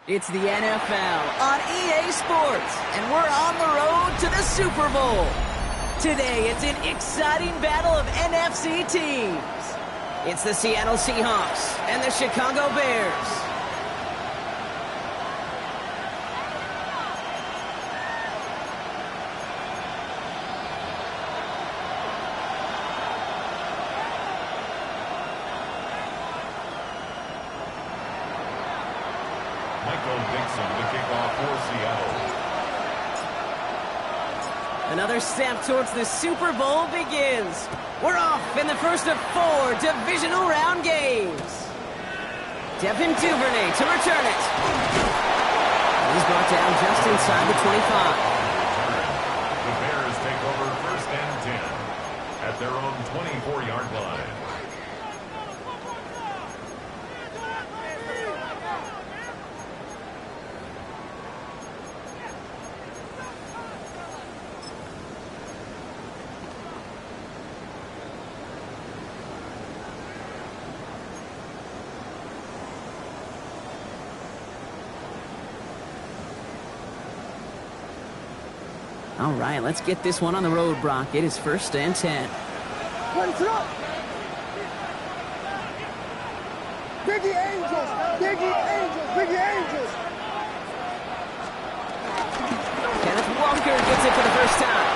It's the NFL on EA Sports, and we're on the road to the Super Bowl. Today, it's an exciting battle of NFC teams. It's the Seattle Seahawks and the Chicago Bears. Another step towards the Super Bowl begins. We're off in the first of 4 divisional round games. Devin Duvernay to return it. He's brought down just inside the 25. The Bears take over first and 10 at their own 24-yard line. All right, let's get this one on the road, Brock. It is first and 10. Biggie Angels! Biggie Angels! Biggie Angels! Kenneth Walker gets it for the first time.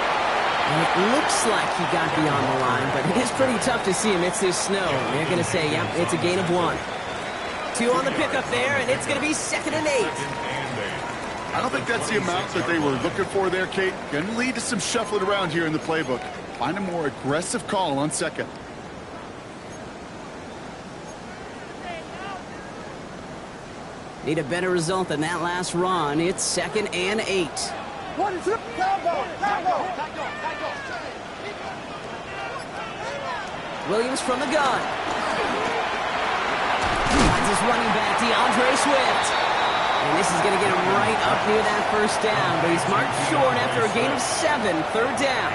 And it looks like he got beyond the line, but it is pretty tough to see amidst this snow. They're going to say, yep, it's a gain of 1. 2 on the pickup there, and it's going to be 2nd and 8. I don't think that's the amount that they were looking for there, Kate. Going to lead to some shuffling around here in the playbook. Find a more aggressive call on 2nd. Need a better result than that last run. It's 2nd and 8. 1, 2, combo! Williams from the gun. Finds his running back, DeAndre Swift. And this is going to get him right up near that first down, but he's marked short after a gain of 7, 3rd down.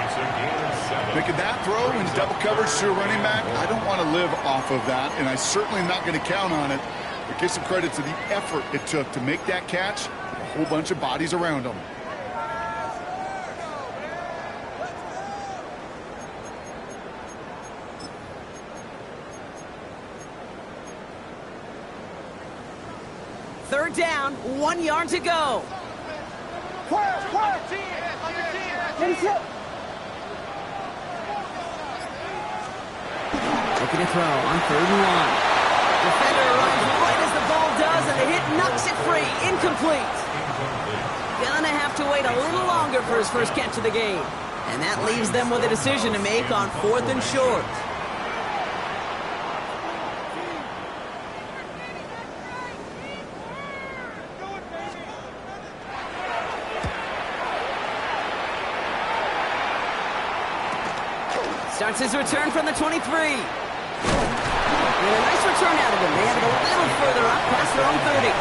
Making that throw in double coverage to a running back, I don't want to live off of that, and I'm certainly not going to count on it. But give some credit to the effort it took to make that catch, a whole bunch of bodies around him. Third down, 1 yard to go. Quiet! Looking to throw on 3rd and 1. Defender runs right as the ball does, and the hit knocks it free. Incomplete. Gonna have to wait a little longer for his first catch of the game. And that leaves them with a decision to make on 4th and short. Starts his return from the 23. And a nice return out of him. They have it a little further up past their own 30.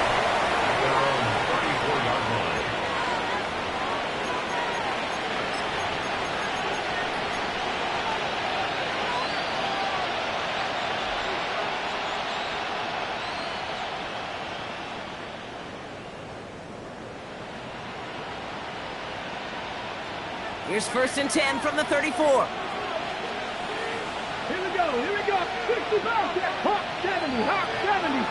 Here's 1st and 10 from the 34. Here we go, 65, Hawk 70, Hawk 70.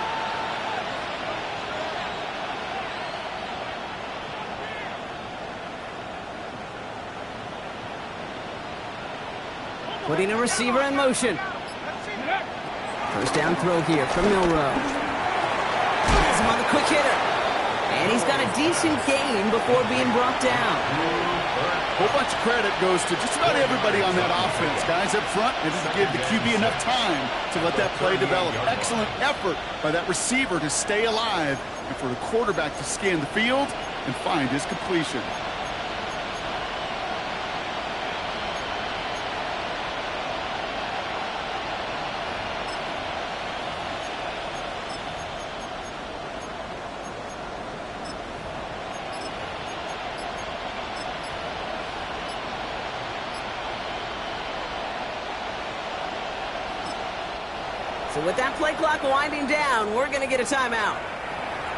Putting a receiver in motion. 1st down throw here from Milrow. Has him on the quick hitter. And he's got a decent gain before being brought down. A whole bunch of credit goes to just about everybody on that offense. Guys up front, they didn't give the QB enough time to let that play develop. Excellent effort by that receiver to stay alive and for the quarterback to scan the field and find his completion. So with that play clock winding down, we're going to get a timeout.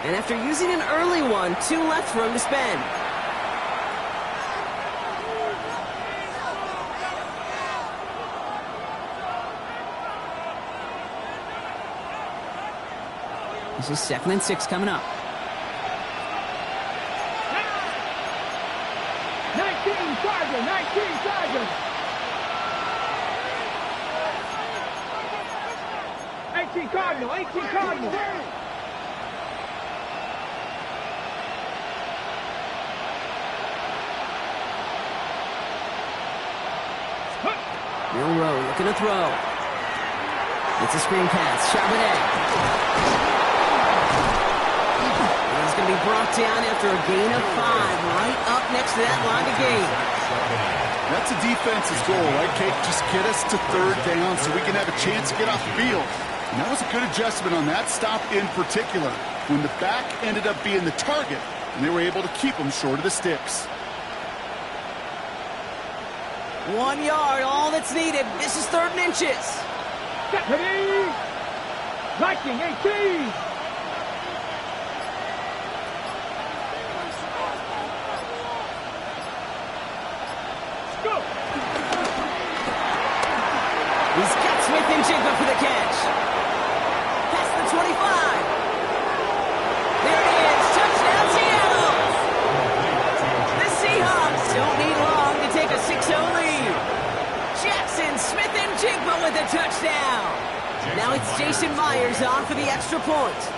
And after using an early one, 2 left for him to spend. This is 2nd and 6 coming up. 19 Tigers. 18 Cardinal. Milrow looking to throw. It's a screen pass. Charbonnet. He's going to be brought down after a gain of 5, right up next to that line of gain. That's a defense's goal, right, Kate? Just get us to 3rd down so we can have a chance to get off the field. And that was a good adjustment on that stop in particular, when the back ended up being the target, and they were able to keep him short of the sticks. 1 yard, all that's needed. This is 3rd and inches. Ready? Viking 18. Go. He's got Smith and Jigba for the catch. Past the 25. There it is. Touchdown, Seattle. The Seahawks don't need long to take a 6-0 lead. Jackson, Smith and Jigba with a touchdown. Now it's Jason Myers on for the extra point.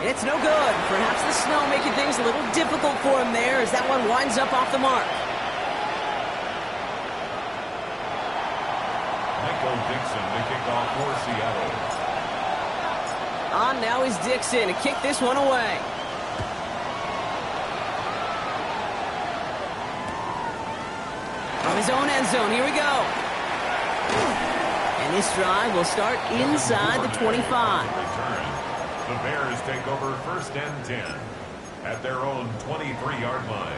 It's no good. Perhaps the snow making things a little difficult for him there as that one winds up off the mark. Michael Dixon to kick off for Seattle. On now is Dixon to kick this one away. From his own end zone, here we go. And this drive will start inside the 25. The Bears take over 1st and 10 at their own 23-yard line.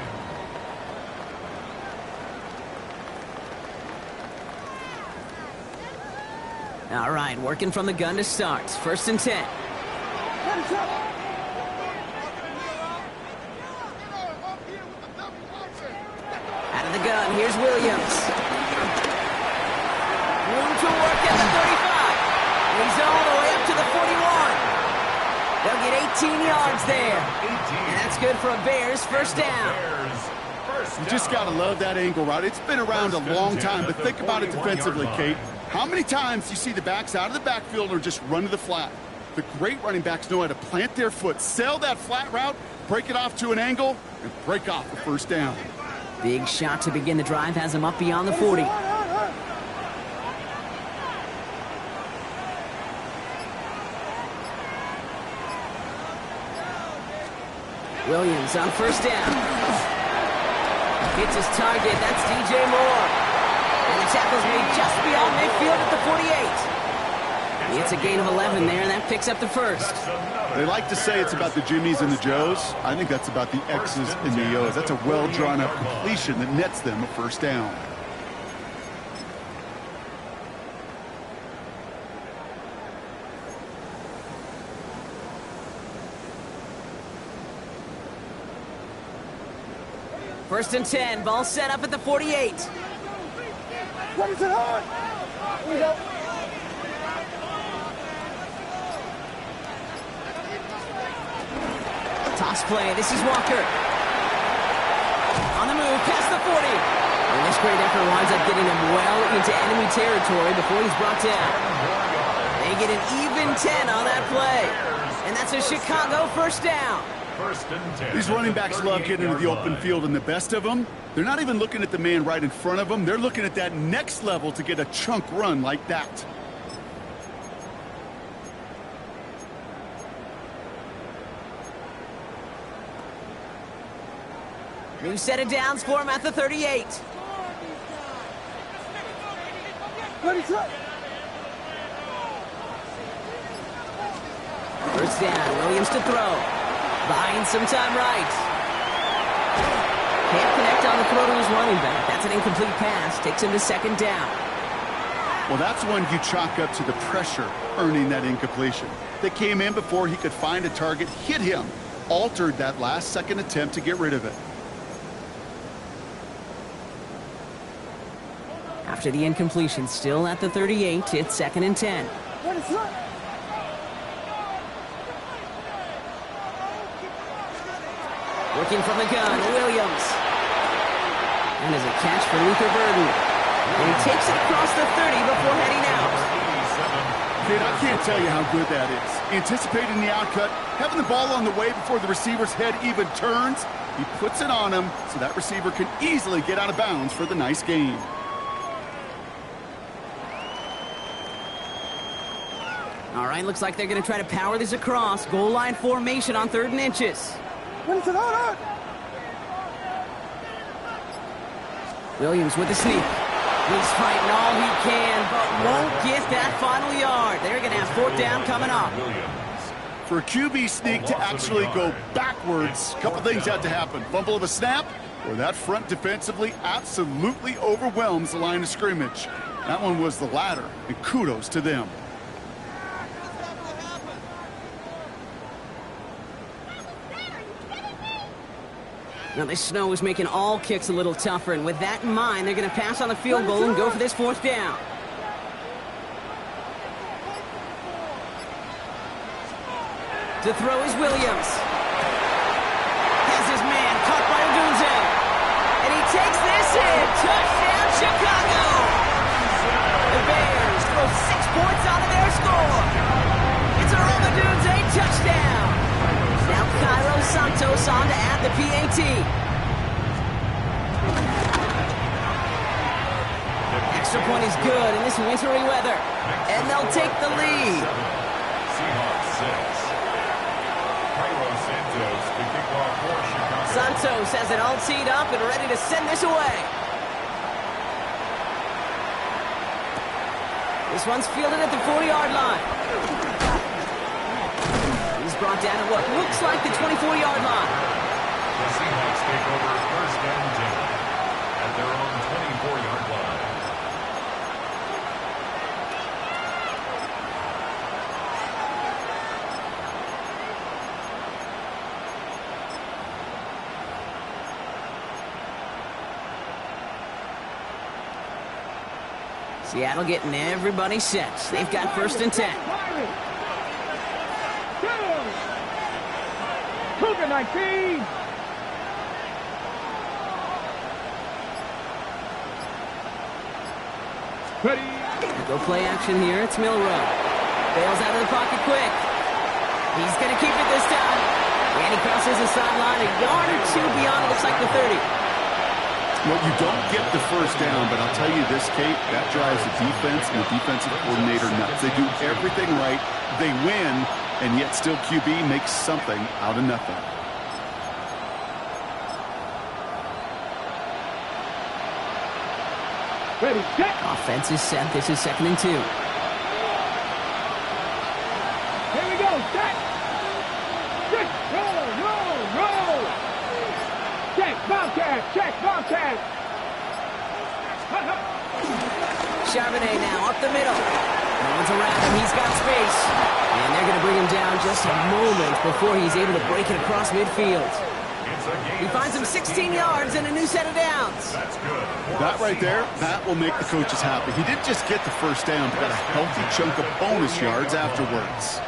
All right, working from the gun to start. 1st and 10. Out of the gun, here's Williams. Room to work at the 35. He's all the way up to the 41. They'll get 18 yards there. And that's good for a Bears 1st down. You just got to love that angle route. It's been around a long time, but think about it defensively, Kate. How many times you see the backs out of the backfield or just run to the flat? The great running backs know how to plant their foot, sell that flat route, break it off to an angle, and break off the 1st down. Big shot to begin the drive has him up beyond the 40. Williams on 1st down. Hits his target. That's DJ Moore. And the tackle's made just beyond midfield at the 48. It's a gain of 11 there, and that picks up the 1st. They like to say it's about the Jimmies and the Joes. I think that's about the X's and the O's. That's a well-drawn-up completion that nets them a 1st down. First and 10, ball set up at the 48. What is it on? Here we go. Toss play, this is Walker. On the move, past the 40. And this great effort winds up getting him well into enemy territory before he's brought down. They get an even 10 on that play. And that's a Chicago first down. First and 10. These running backs love getting into the open field, and the best of them, they're not even looking at the man right in front of them. They're looking at that next level to get a chunk run like that. New set of downs for him at the 38. Ready, set. First down, Williams to throw. Buying some time right. Can't connect on the throw to his running back. That's an incomplete pass. Takes him to second down. Well, that's one you chalk up to the pressure earning that incompletion. They came in before he could find a target, hit him, altered that last-second attempt to get rid of it. After the incompletion, still at the 38, it's second and 10. Ready, set. Working from the gun, Williams. And as a catch for Luther Burden. And he takes it across the 30 before heading out. Kid, I can't tell you how good that is. Anticipating the outcut, having the ball on the way before the receiver's head even turns. He puts it on him so that receiver can easily get out of bounds for the nice gain. All right, looks like they're going to try to power this across. Goal line formation on 3rd and inches. Ready, set, on. Williams with the sneak. He's fighting all he can, but won't get that final yard. They're going to have 4th down coming up. For a QB sneak to actually go backwards, a couple things have to happen. Fumble of a snap, or that front defensively absolutely overwhelms the line of scrimmage. That one was the latter, and kudos to them. Now, this snow is making all kicks a little tougher, and with that in mind, they're going to pass on the field goal and go for this 4th down. To throw is Williams. Has his man caught by Odunze. And he takes this in. Touchdown, Chicago! The Bears throw 6 points onto their score. It's a Rome Odunze touchdown. Now Cairo Santos on to add the PAT. Extra point is good in this wintry weather. And they'll take the lead. Seahawks 6. Cairo Santos to kick off for Chicago. Santos has it all teed up and ready to send this away. This one's fielded at the 40-yard line. He's brought down at what looks like the 24-yard line. The Seahawks take over 1st and 10 at their own 24-yard line. Seattle getting everybody set. They've got 1st and 10. Cougar 19. Ready. Go play action here. It's Milrow. Bails out of the pocket quick. He's going to keep it this time. And he crosses the sideline a yard or 2 beyond, looks like the 30. Well, you don't get the 1st down, but I'll tell you this, Kate, that drives the defense and the defensive coordinator nuts. They do everything right, they win, and yet still QB makes something out of nothing. Ready, set. Offense is set. This is 2nd and 2. Here we go, set. Check, roll. Check, Bobcat. Charbonnet now up the middle. No one's around him. He's got space. And they're going to bring him down just a moment before he's able to break it across midfield. He finds him 16 yards and a new set of downs. That's good. That right there, that will make the coaches happy. He didn't just get the first down, but got a healthy chunk of bonus yards afterwards.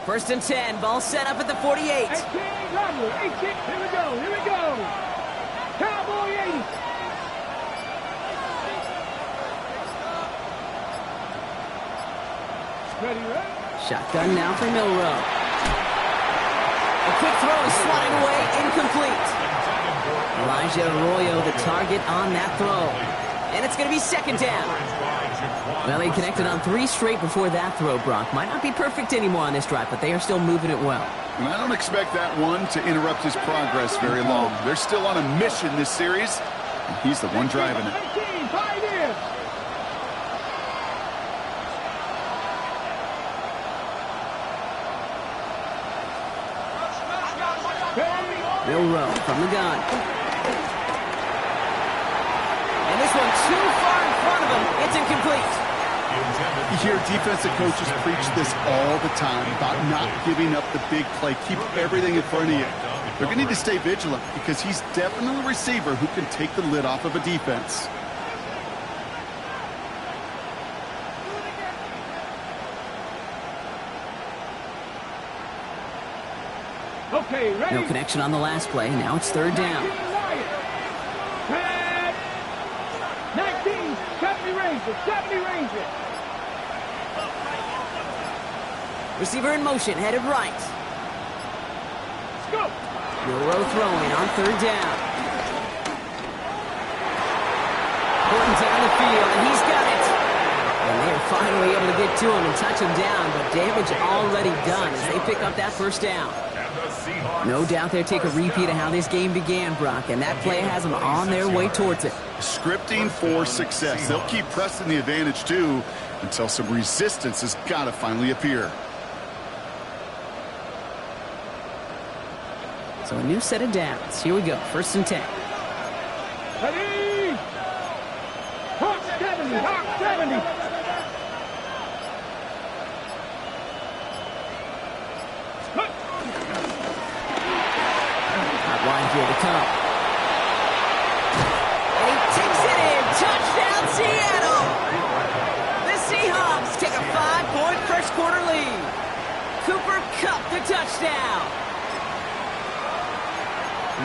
First and 10, ball set up at the 48. 18, Robert, 18, here we go. Cowboy 80. Ready, right? Shotgun now for Milrow. A quick throw is slotted away, incomplete. Elijah Arroyo, the target on that throw. And it's going to be second down. Well, he connected on 3 straight before that throw, Brock. Might not be perfect anymore on this drive, but they are still moving it well. And I don't expect that one to interrupt his progress very long. They're still on a mission this series, and he's the one driving it. 18, Pioneers. Milrow from the gun. And this one too far in front of him. It's incomplete. You hear defensive coaches preach this all the time about not giving up the big play. Keep everything in front of you. They're going to need to stay vigilant because he's definitely a receiver who can take the lid off of a defense. Okay, ready? No connection on the last play. Now it's third down. 19, 70 Rangers. Receiver in motion, headed right. Let's go. Milrow throwing on third down. Horton down the field, and he's got it. And they are finally able to get to him and touch him down, but damage already done as they pick up that first down. No doubt they'll take a repeat of how this game began, Brock, and that play has them on their way towards it. Scripting for success. They'll keep pressing the advantage, too, until some resistance has got to finally appear. So a new set of downs. Here we go, first and 10. Ready? Hawk 70. Wide here to come. And he takes it in. Touchdown, Seattle! The Seahawks take a 5-point first quarter lead. Cooper Kupp the touchdown.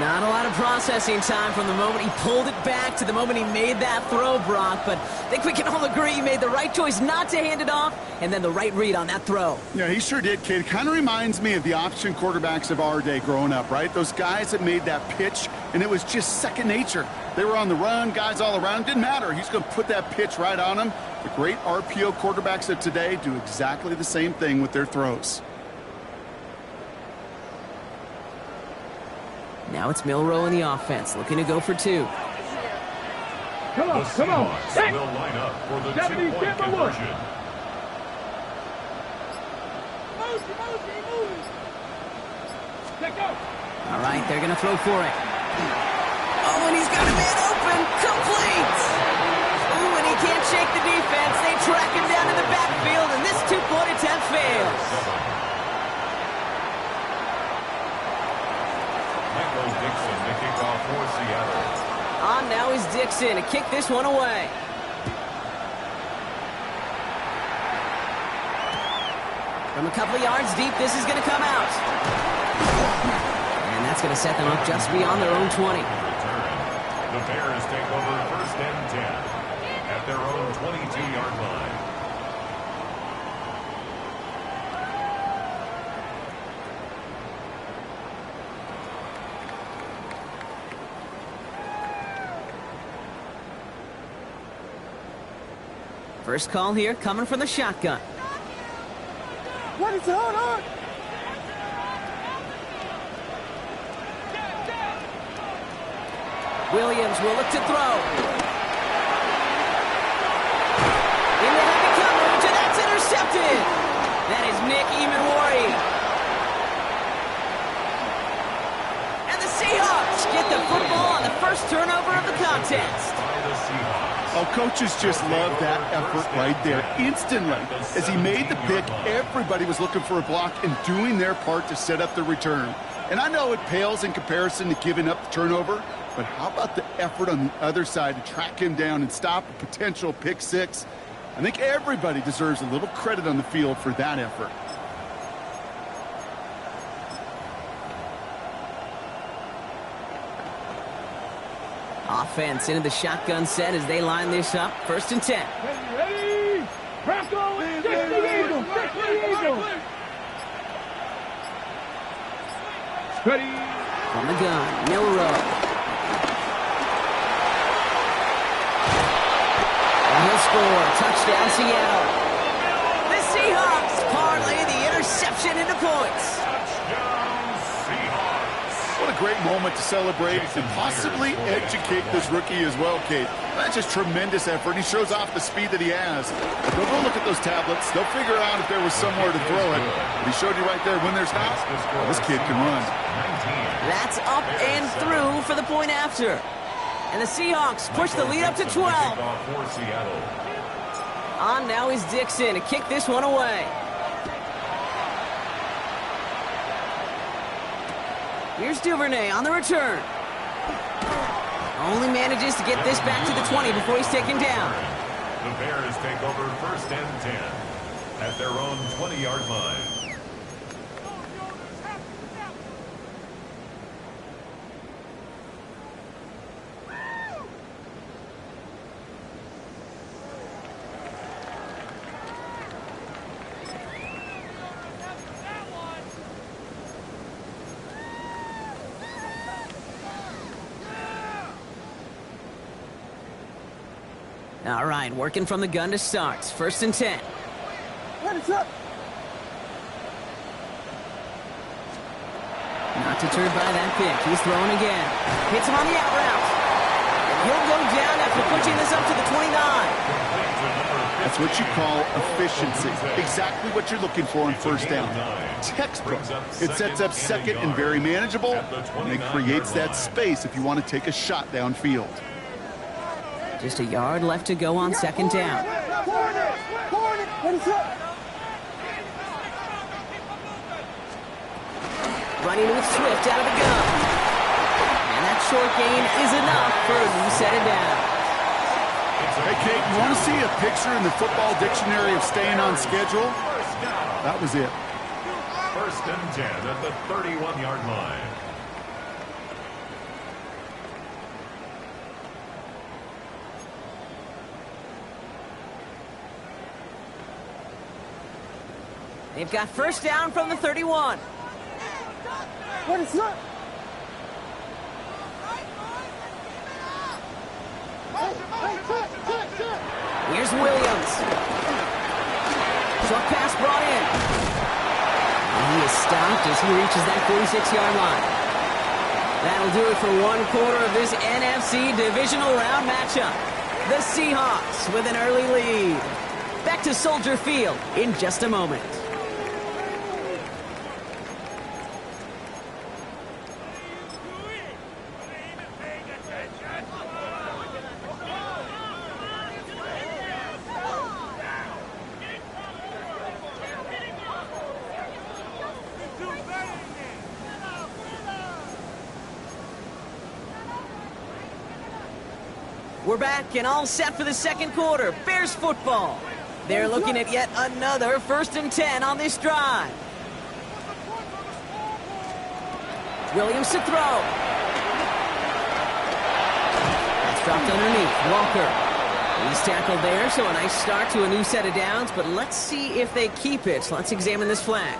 Not a lot of processing time from the moment he pulled it back to the moment he made that throw, Brock. But I think we can all agree he made the right choice not to hand it off, and then the right read on that throw. Yeah, he sure did, kid. Kind of reminds me of the option quarterbacks of our day growing up, right? Those guys that made that pitch, and it was just second nature. They were on the run, guys all around. Didn't matter. He's going to put that pitch right on them. The great RPO quarterbacks of today do exactly the same thing with their throws. Now it's Milrow in the offense, looking to go for 2. Come on. Seahawks will line up for the 2-point conversion. Let go. All right, they're going to throw for it. Oh, and he's got a man open. Complete. Ooh, and he can't shake the defense. They track him down in the backfield, and this 2-point attempt fails. Dixon to kick off for Seattle. On now is Dixon to kick this one away. From a couple of yards deep, this is going to come out. And that's going to set them up just beyond their own 20. The Bears take over first and 10 at their own 22-yard line. First call here coming from the shotgun. What is going on? Williams will look to throw. In the heavy coverage, and that's intercepted. Nick Imanwari. And the Seahawks get the football on the first turnover of the contest. Oh, coaches just love that effort right there. Instantly, as he made the pick, everybody was looking for a block and doing their part to set up the return. And I know it pales in comparison to giving up the turnover, but how about the effort on the other side to track him down and stop a potential pick six? I think everybody deserves a little credit on the field for that effort. Offense into the shotgun set as they line this up. 1st and 10. Ready? Bronco, stick the Eagle, stick the Eagle. Ready? On the gun, Milrow. And he'll score. Touchdown, Seattle. The Seahawks parlay the interception into points. What a great moment to celebrate and possibly educate this rookie as well, Kate. That's just tremendous effort. He shows off the speed that he has. But they'll go look at those tablets. They'll figure out if there was somewhere to throw it. But he showed you right there when there's not. Well, this kid can run. That's up and through for the point after. And the Seahawks push the lead up to 12. On now is Dixon to kick this one away. Here's Duvernay on the return. Only manages to get this back to the 20 before he's taken down. The Bears take over 1st and 10 at their own 20-yard line. All right, working from the gun to start. 1st and 10. What is up? Not deterred by that pick. He's throwing again. Hits him on the out route. And he'll go down after pushing this up to the 29. That's what you call efficiency. Exactly what you're looking for on 1st down. Textbook. It sets up 2nd and very manageable, and it creates that space if you want to take a shot downfield. Just a yard left to go on 2nd down. Running with Swift out of the gun. And that short gain is enough for a new set of downs. Hey, Kate, you want to see a picture in the football dictionary of staying on schedule? That was it. 1st and 10 at the 31-yard line. They've got 1st down from the 31. What is up? Here's Williams. Short pass brought in. And he is stopped as he reaches that 46-yard line. That'll do it for 1/4 of this NFC divisional round matchup. The Seahawks with an early lead. Back to Soldier Field in just a moment. We're back and all set for the 2nd quarter. Bears football. They're looking at yet another 1st and 10 on this drive. Williams to throw. That's dropped underneath. Walker. He's tackled there, so a nice start to a new set of downs, but let's see if they keep it. Let's examine this flag.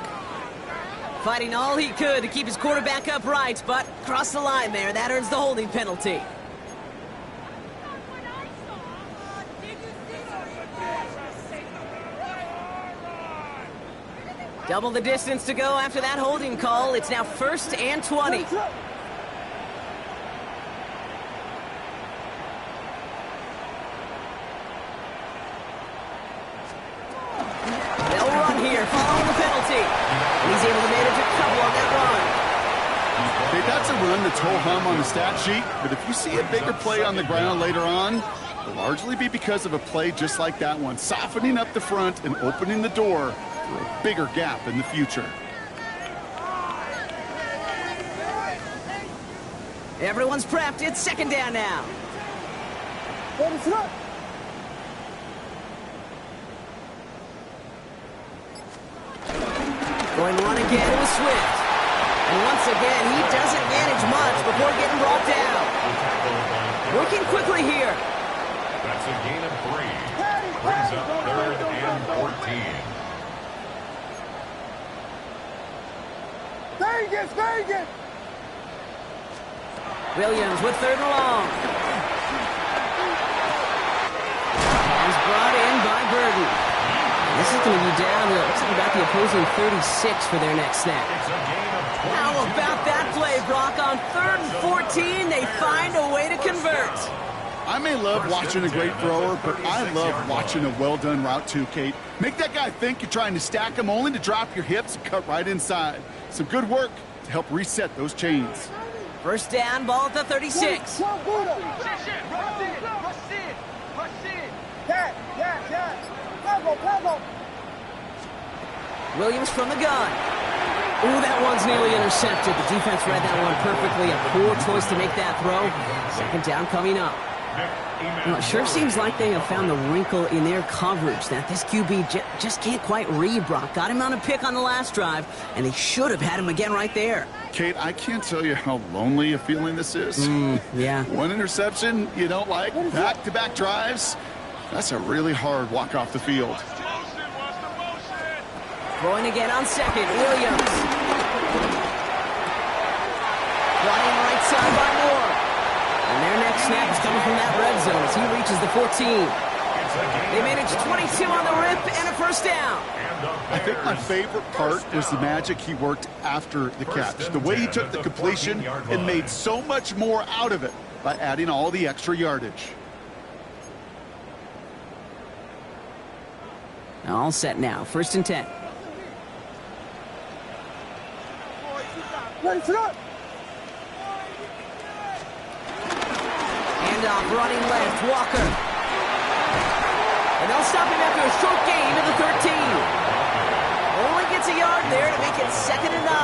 Fighting all he could to keep his quarterback upright, but crossed the line there. That earns the holding penalty. Double the distance to go after that holding call. It's now 1st and 20. They'll run here following the penalty. run that's ho-hum on the stat sheet, but if you see a bigger play on the ground later on, it'll largely be because of a play just like that one, softening up the front and opening the door for a bigger gap in the future. Everyone's prepped. It's second down now. Going to run again with Swift. And once again, he doesn't manage much before getting brought down. Working quickly here. That's a gain of 3. Brings up 3rd and 14. Vegas! Williams with 3rd and long. He's brought in by Burden. This is going to be down to about the opposing 36 for their next snap. How about that play, Brock? On 3rd and 14, they find a way to convert. I may love watching a great thrower, but I love watching a well-done route too, Kate. Make that guy think you're trying to stack him only to drop your hips and cut right inside. Some good work to help reset those chains. First down, ball at the 36. Williams from the gun. Ooh, that one's nearly intercepted. The defense read that one perfectly. A poor choice to make that throw. Second down coming up. Well, it sure seems like they have found the wrinkle in their coverage that this QB just can't quite read, Brock. Got him on a pick on the last drive, and they should have had him again right there. Kate, I can't tell you how lonely a feeling this is. Yeah. One interception you don't like, back-to-back drives. That's a really hard walk off the field. Throwing again on second, Williams. Flying right side by Moore. And their next snap is coming from that red zone as he reaches the 14. They manage 22 on the rip and a first down. I think my favorite part was the magic he worked after the catch. The way he took the completion and made so much more out of it by adding all the extra yardage. All set now. First and 10. Handoff, running left, Walker. And they'll stop him after a short gain to the 13. Only gets a yard there to make it 2nd and 9.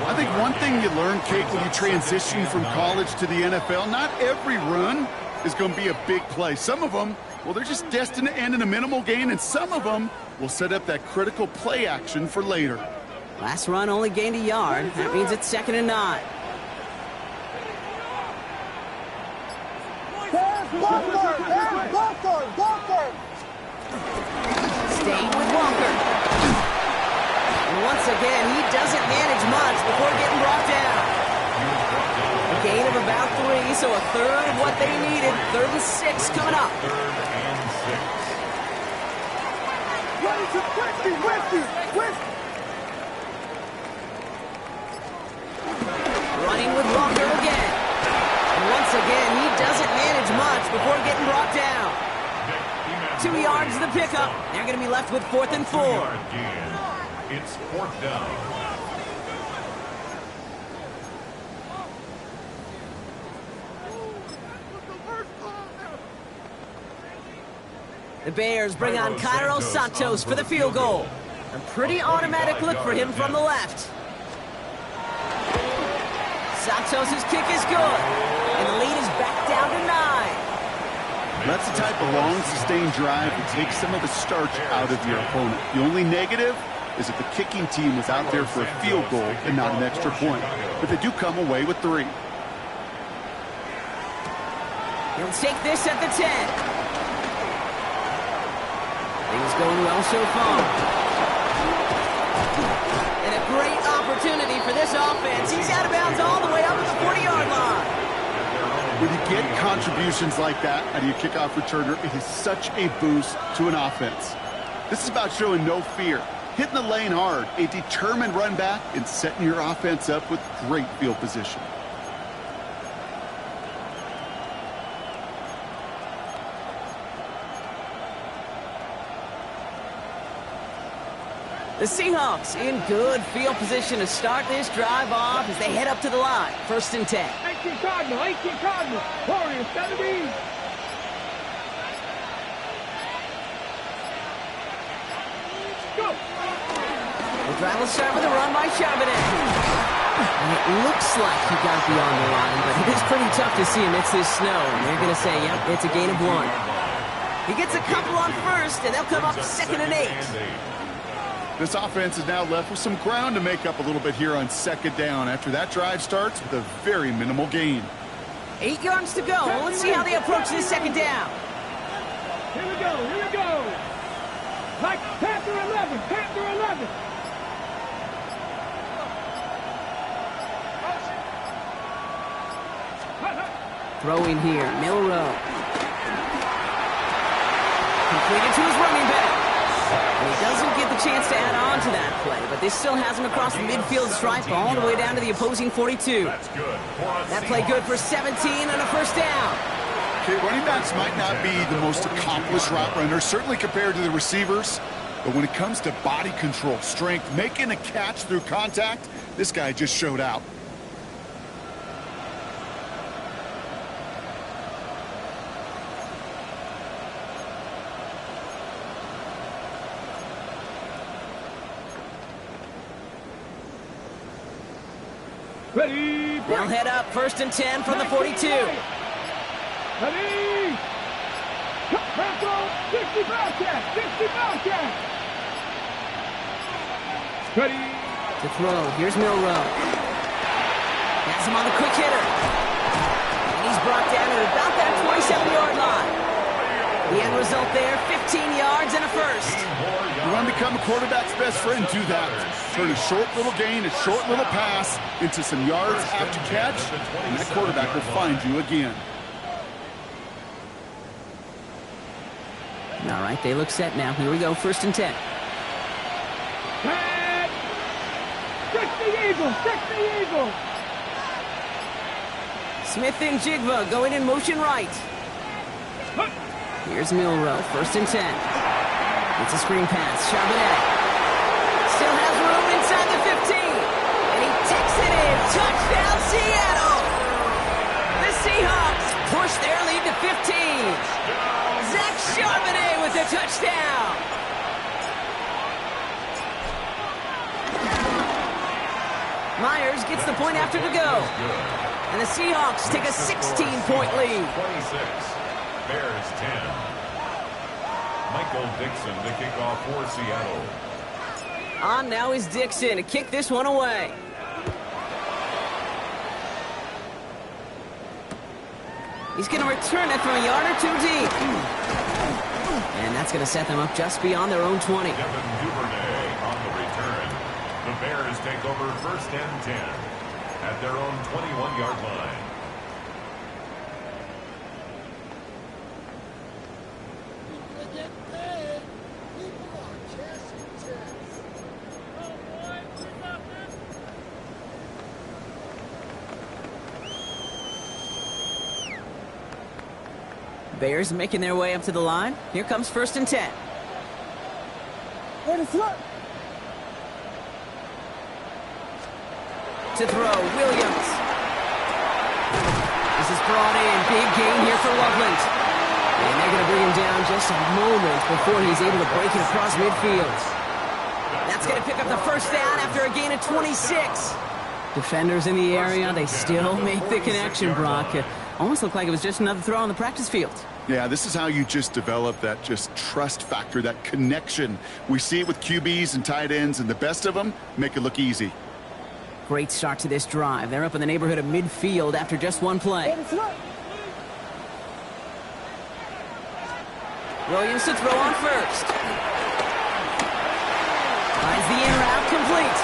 I think one thing you learn, Kate, when you transition from college to the NFL, not every run is going to be a big play. Some of them, well, they're just destined to end in a minimal gain, and some of them will set up that critical play action for later. Last run only gained a yard. That means it's 2nd and 9. Staying with Walker. And once again, he doesn't manage much before getting brought down. A gain of about 3, so a third of what they needed. 3rd and 6 coming up. Running with Walker again. And once again, he doesn't manage much before getting brought down. 2 yards the pickup. They're going to be left with 4th and 4. It's 4th down. The Bears bring on Cairo Santos for the field goal. A pretty automatic look for him from the left. Santos' kick is good, and the lead is back down to 9. That's the type of long, sustained drive that takes some of the starch out of your opponent. The only negative is if the kicking team was out there for a field goal and not an extra point. But they do come away with 3. He'll take this at the 10. Things going well so far. And a great opportunity for this offense. He's out of bounds all the way up to the 40-yard line. When you get contributions like that out of your kickoff returner, it is such a boost to an offense. This is about showing no fear, hitting the lane hard, a determined run back, and setting your offense up with great field position. The Seahawks in good field position to start this drive off as they head up to the line. 1st and 10. 18 Cardinal, 18 Cardinal. Warriors, 70. Go. The drive will start with a run by Charbonnet. And it looks like he got beyond the line, but it is pretty tough to see amidst this snow. And they're going to say, yep, it's a gain of 1. He gets a couple on 1st, and they'll come up 2nd and 8. This offense is now left with some ground to make up a little bit here on 2nd down after that drive starts with a very minimal gain. 8 yards to go. Let's see how they approach this 2nd down. Here we go, here we go. Like Panther 11, Panther 11. Throwing here, Milrow. Completed to his running back. And he doesn't get the chance to add on to that play, but this still has him across the midfield stripe all the way down to the opposing 42. That's good. That play good for 17 and a 1st down. Okay, running backs might not be the most accomplished route runners, certainly compared to the receivers. But when it comes to body control, strength, making a catch through contact, this guy just showed out. Ready. They'll head up 1st and 10 from the 42. Ready. Panther, 60 Bobcat, 60 Bobcat. Ready. To throw, here's Milrow. Has him on the quick hitter. And he's brought down at about that 27-yard line. The end result there, 15 yards and a 1st. You want to become a quarterback's best friend, do that. Turn a short little gain, a short little pass into some yards after catch, and that quarterback will find you again. All right, they look set now. Here we go, 1st and 10. And 60 Eagles, 60 Eagles. Smith and Jigba going in motion right. Here's Milrow, 1st and 10. It's a screen pass, Charbonnet. Still has room inside the 15. And he takes it in. Touchdown, Seattle! The Seahawks push their lead to 15. Zach Charbonnet with the touchdown. Myers gets the point after to go. And the Seahawks take a 16-point lead. 26. Bears 10. Michael Dixon to kick off for Seattle. On now is Dixon to kick this one away. He's going to return it from a yard or 2 deep. And that's going to set them up just beyond their own 20. Devin Duvernay on the return. The Bears take over 1st and 10 at their own 21-yard line. Bears making their way up to the line. Here comes 1st and 10. To throw, Williams. This is brought in. Big gain here for Loveland. And they're going to bring him down just a moment before he's able to break it across midfield. That's going to pick up the 1st down after a gain of 26. Defenders in the area, they still make the connection, Brock. It almost looked like it was just another throw on the practice field. Yeah, this is how you just develop that just trust factor, that connection. We see it with QBs and tight ends, and the best of them make it look easy. Great start to this drive. They're up in the neighborhood of midfield after just one play. Williams to throw on 1st. Finds the in route complete.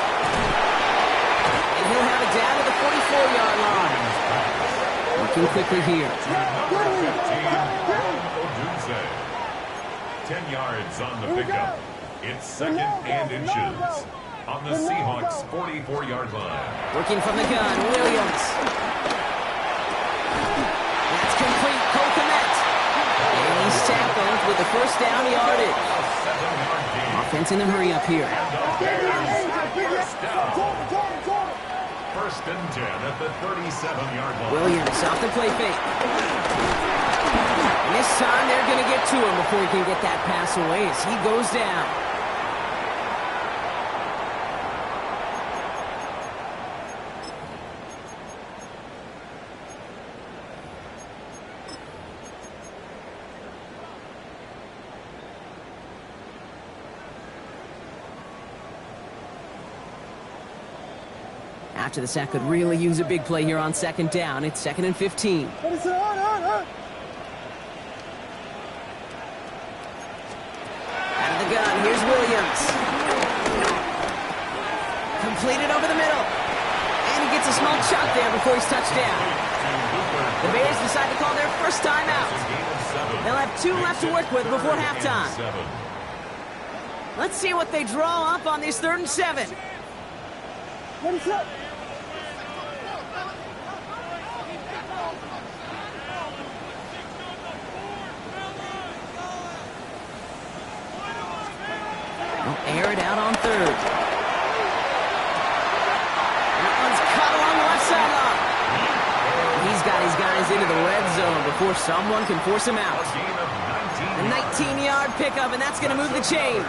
And he'll have it down to the 44-yard line. Working quickly here. 10 yards on the pickup. It's 2nd and inches on the Seahawks 44-yard line. Working from the gun, Williams. That's complete, Cole Kmet. And he's tackled with the 1st down yardage. offense in a hurry up here. First and 10 at the 37-yard line. Williams off the play fake. And this time they're going to get to him before he can get that pass away as he goes down. After the sack could really use a big play here on second down. It's 2nd and 15. Out of the gun, here's Williams. Completed over the middle. And he gets a small chunk there before he's touched down. The Bears decide to call their first timeout. They'll have 2 left to work with before halftime. Let's see what they draw up on this 3rd and 7. Air it out on 3rd. That one's cut along the left sideline. He's got his guys into the red zone before someone can force him out. A 19-yard pickup, and that's going to move the chains.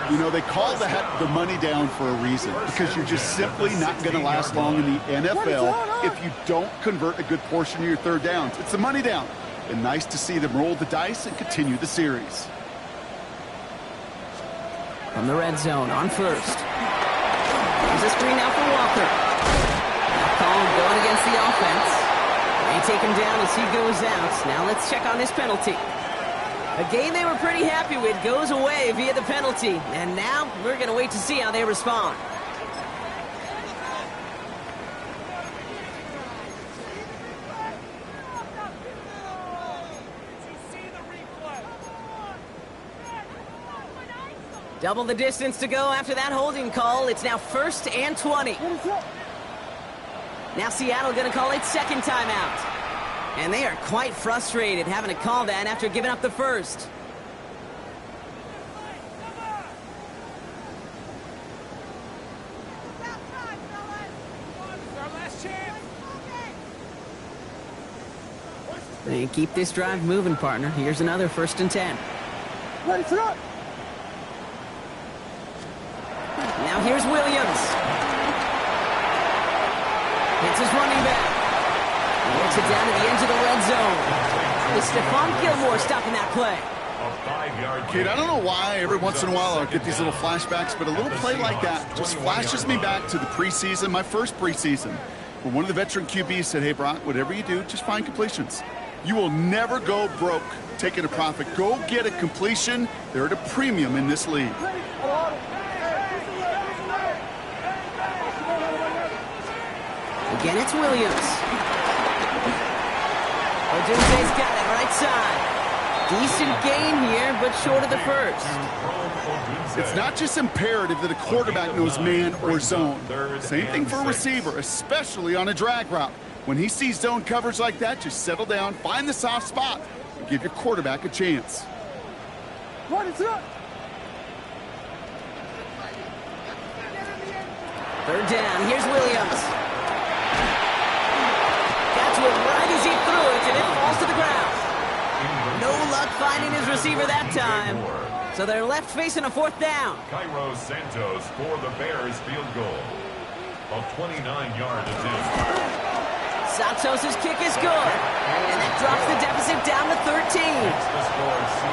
You know, they call that the money down for a reason, because you're just simply not going to last long in the NFL if you don't convert a good portion of your 3rd downs. It's the money down. And nice to see them roll the dice and continue the series. From the red zone on 1st. Here's a screen now for Walker. Call going against the offense. They take him down as he goes out. Now let's check on this penalty. A game they were pretty happy with goes away via the penalty. And now we're going to wait to see how they respond. Double the distance to go after that holding call. It's now 1st and 20. Now Seattle going to call it 2nd timeout. And they are quite frustrated having to call that after giving up the first. They keep this drive moving, partner. Here's another 1st and 10. Now here's Williams. Hits his running back. Works it down to the edge of the red zone. It's Stephon Gilmore stopping that play. Kid, I don't know why every once in a while I'll get these little flashbacks, but a little play like that just flashes me back to the preseason, my first preseason, where one of the veteran QBs said, hey, Brock, whatever you do, just find completions. You will never go broke taking a profit. Go get a completion. They're at a premium in this league. Again, it's Williams. Odunze's got it right side. Decent gain here, but short of the first. It's not just imperative that a quarterback knows man or zone. Same thing for a receiver, especially on a drag route. When he sees zone coverage like that, just settle down, find the soft spot, and give your quarterback a chance. 3rd down, here's Williams. Got to it right as he threw it, and it falls to the ground. No luck finding his receiver that time. So they're left facing a 4th down. Cairo Santos for the Bears field goal. A 29-yard attempt. Santos' kick is good. And that drops the deficit down to 13.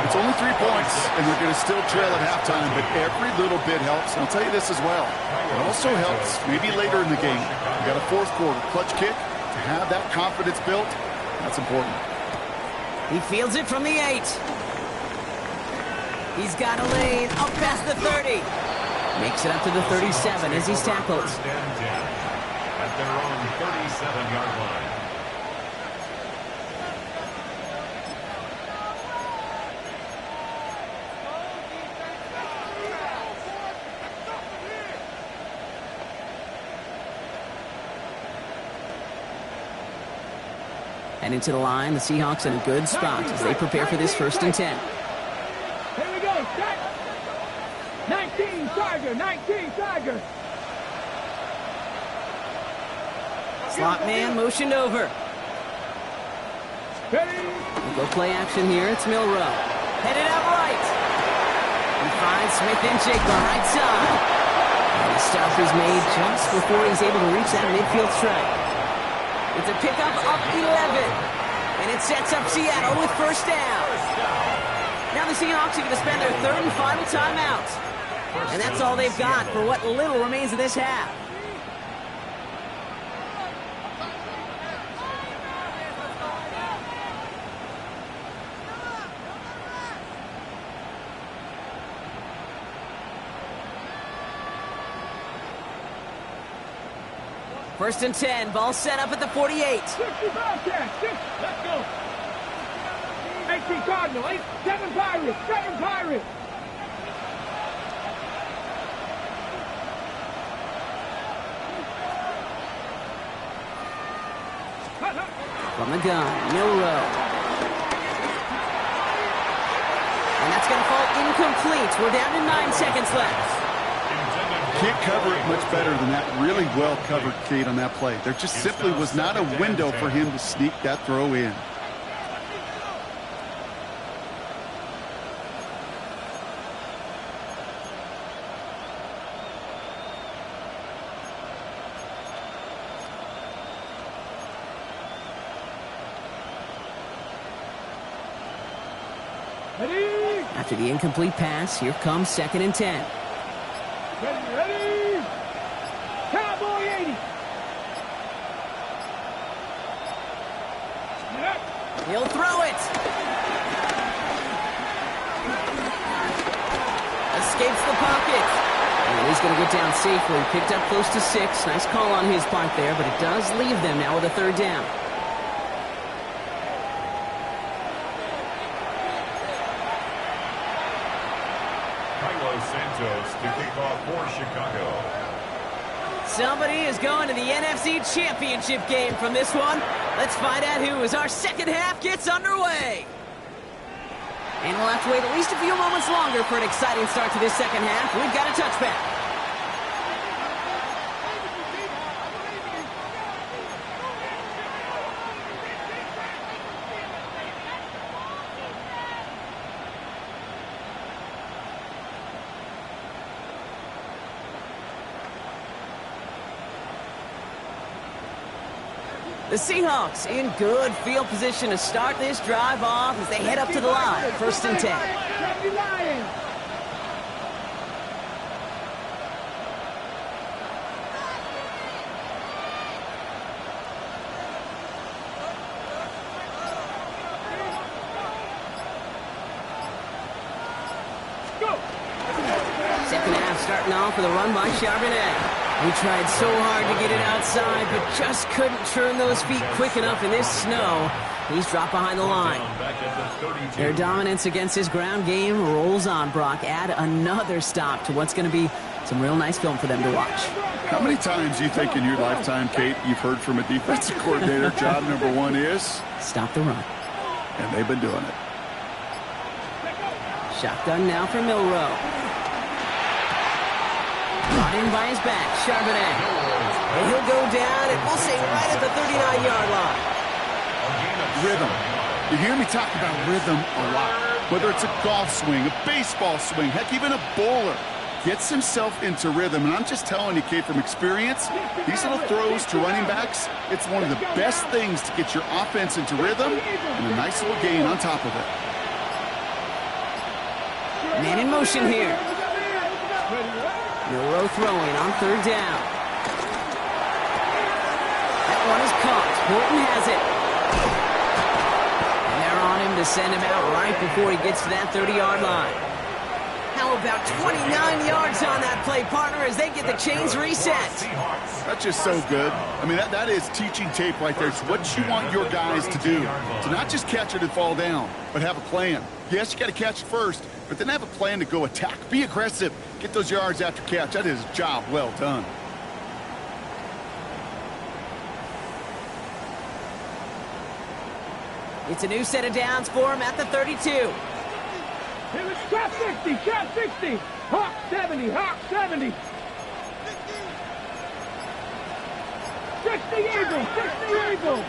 It's only 3 points, and they're going to still trail at halftime, but every little bit helps. And I'll tell you this as well. It also helps maybe later in the game. You got a 4th quarter clutch kick. To have that confidence built, that's important. He fields it from the 8. He's got a lane up past the 30. Makes it up to the 37 as he's tackled. First and 10 at their own 37-yard line. And into the line, the Seahawks in a good spot as they prepare for this 1st and 10. Here we go. Start. 19 Tiger, 19 Tiger. Slot man motioned over. Ready? We'll go play action here. It's Milrow. Headed out right. He finds Smith and Jake on right side. And the stop is made just before he's able to reach that midfield strike. It's a pickup up 11. And it sets up Seattle with first down. Now the Seahawks are going to spend their third and final timeout. And that's all they've got for what little remains of this half. First and 10, ball set up at the 48. 60 Bobcats, 6, let's go. 18 Cardinal, 7 Pirates, 7 Pirates. From the gun, Milrow. And that's going to fall incomplete. We're down to 9 seconds left. Can't cover it much better than that. Really well covered, Kate, on that play. There just simply was not a window for him to sneak that throw in. Ready? After the incomplete pass, here comes second and 10. Ready, ready. Cowboy 80. Yep. He'll throw it. Escapes the pocket. And he's going to get down safely. Picked up close to 6. Nice call on his part there, but it does leave them now with a third down. Santos to kick off for Chicago. Somebody is going to the NFC Championship game from this one. Let's find out who as our second half gets underway. And we'll have to wait at least a few moments longer for an exciting start to this second half. We've got a touchback. The Seahawks in good field position to start this drive off as they head up to the line. First and 10. Second half starting off with a run by Charbonnet. He tried so hard to get it outside, but just couldn't turn those feet quick enough in this snow. He's dropped behind the line. Their dominance against his ground game rolls on, Brock. Add another stop to what's going to be some real nice film for them to watch. How many times do you think in your lifetime, Kate, you've heard from a defensive coordinator, job number one is? Stop the run. And they've been doing it. Shotgun now for Milrow. Brought in by his back, Charbonnet. And he'll go down, and we'll say right at the 39-yard line. Rhythm. You hear me talk about rhythm a lot. Whether it's a golf swing, a baseball swing, heck, even a bowler. Gets himself into rhythm, and I'm just telling you, Kate, from experience, these little throws to running backs, it's one of the best things to get your offense into rhythm and a nice little gain on top of it. Man in motion here. Milrow throwing on third down. That one is caught. Horton has it. And they're on him to send him out right before he gets to that 30-yard line. How about 29 yards on that play, partner, as they get the chains reset? That's just so good. I mean, that is teaching tape right there. It's what you want your guys to do. To not just catch it and fall down, but have a plan. Yes, you got to catch it first, but then have a plan to go attack. Be aggressive. Get those yards after catch. That is a job well done. It's a new set of downs for him at the 32. Here it's shot 60, shot 60. Hawk 70, Hawk 70. 60 Eagle, 60 Eagle.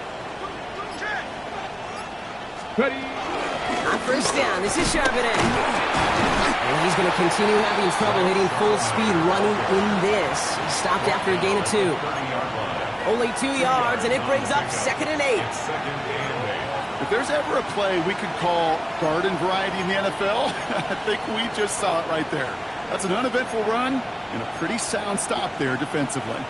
Ready. On first down, this is Charbonnet. And he's going to continue having trouble hitting full speed running in this. He stopped after a gain of 2. Only 2 yards, and it brings up 2nd and 8. If there's ever a play we could call garden variety in the NFL, I think we just saw it right there. That's an uneventful run and a pretty sound stop there defensively.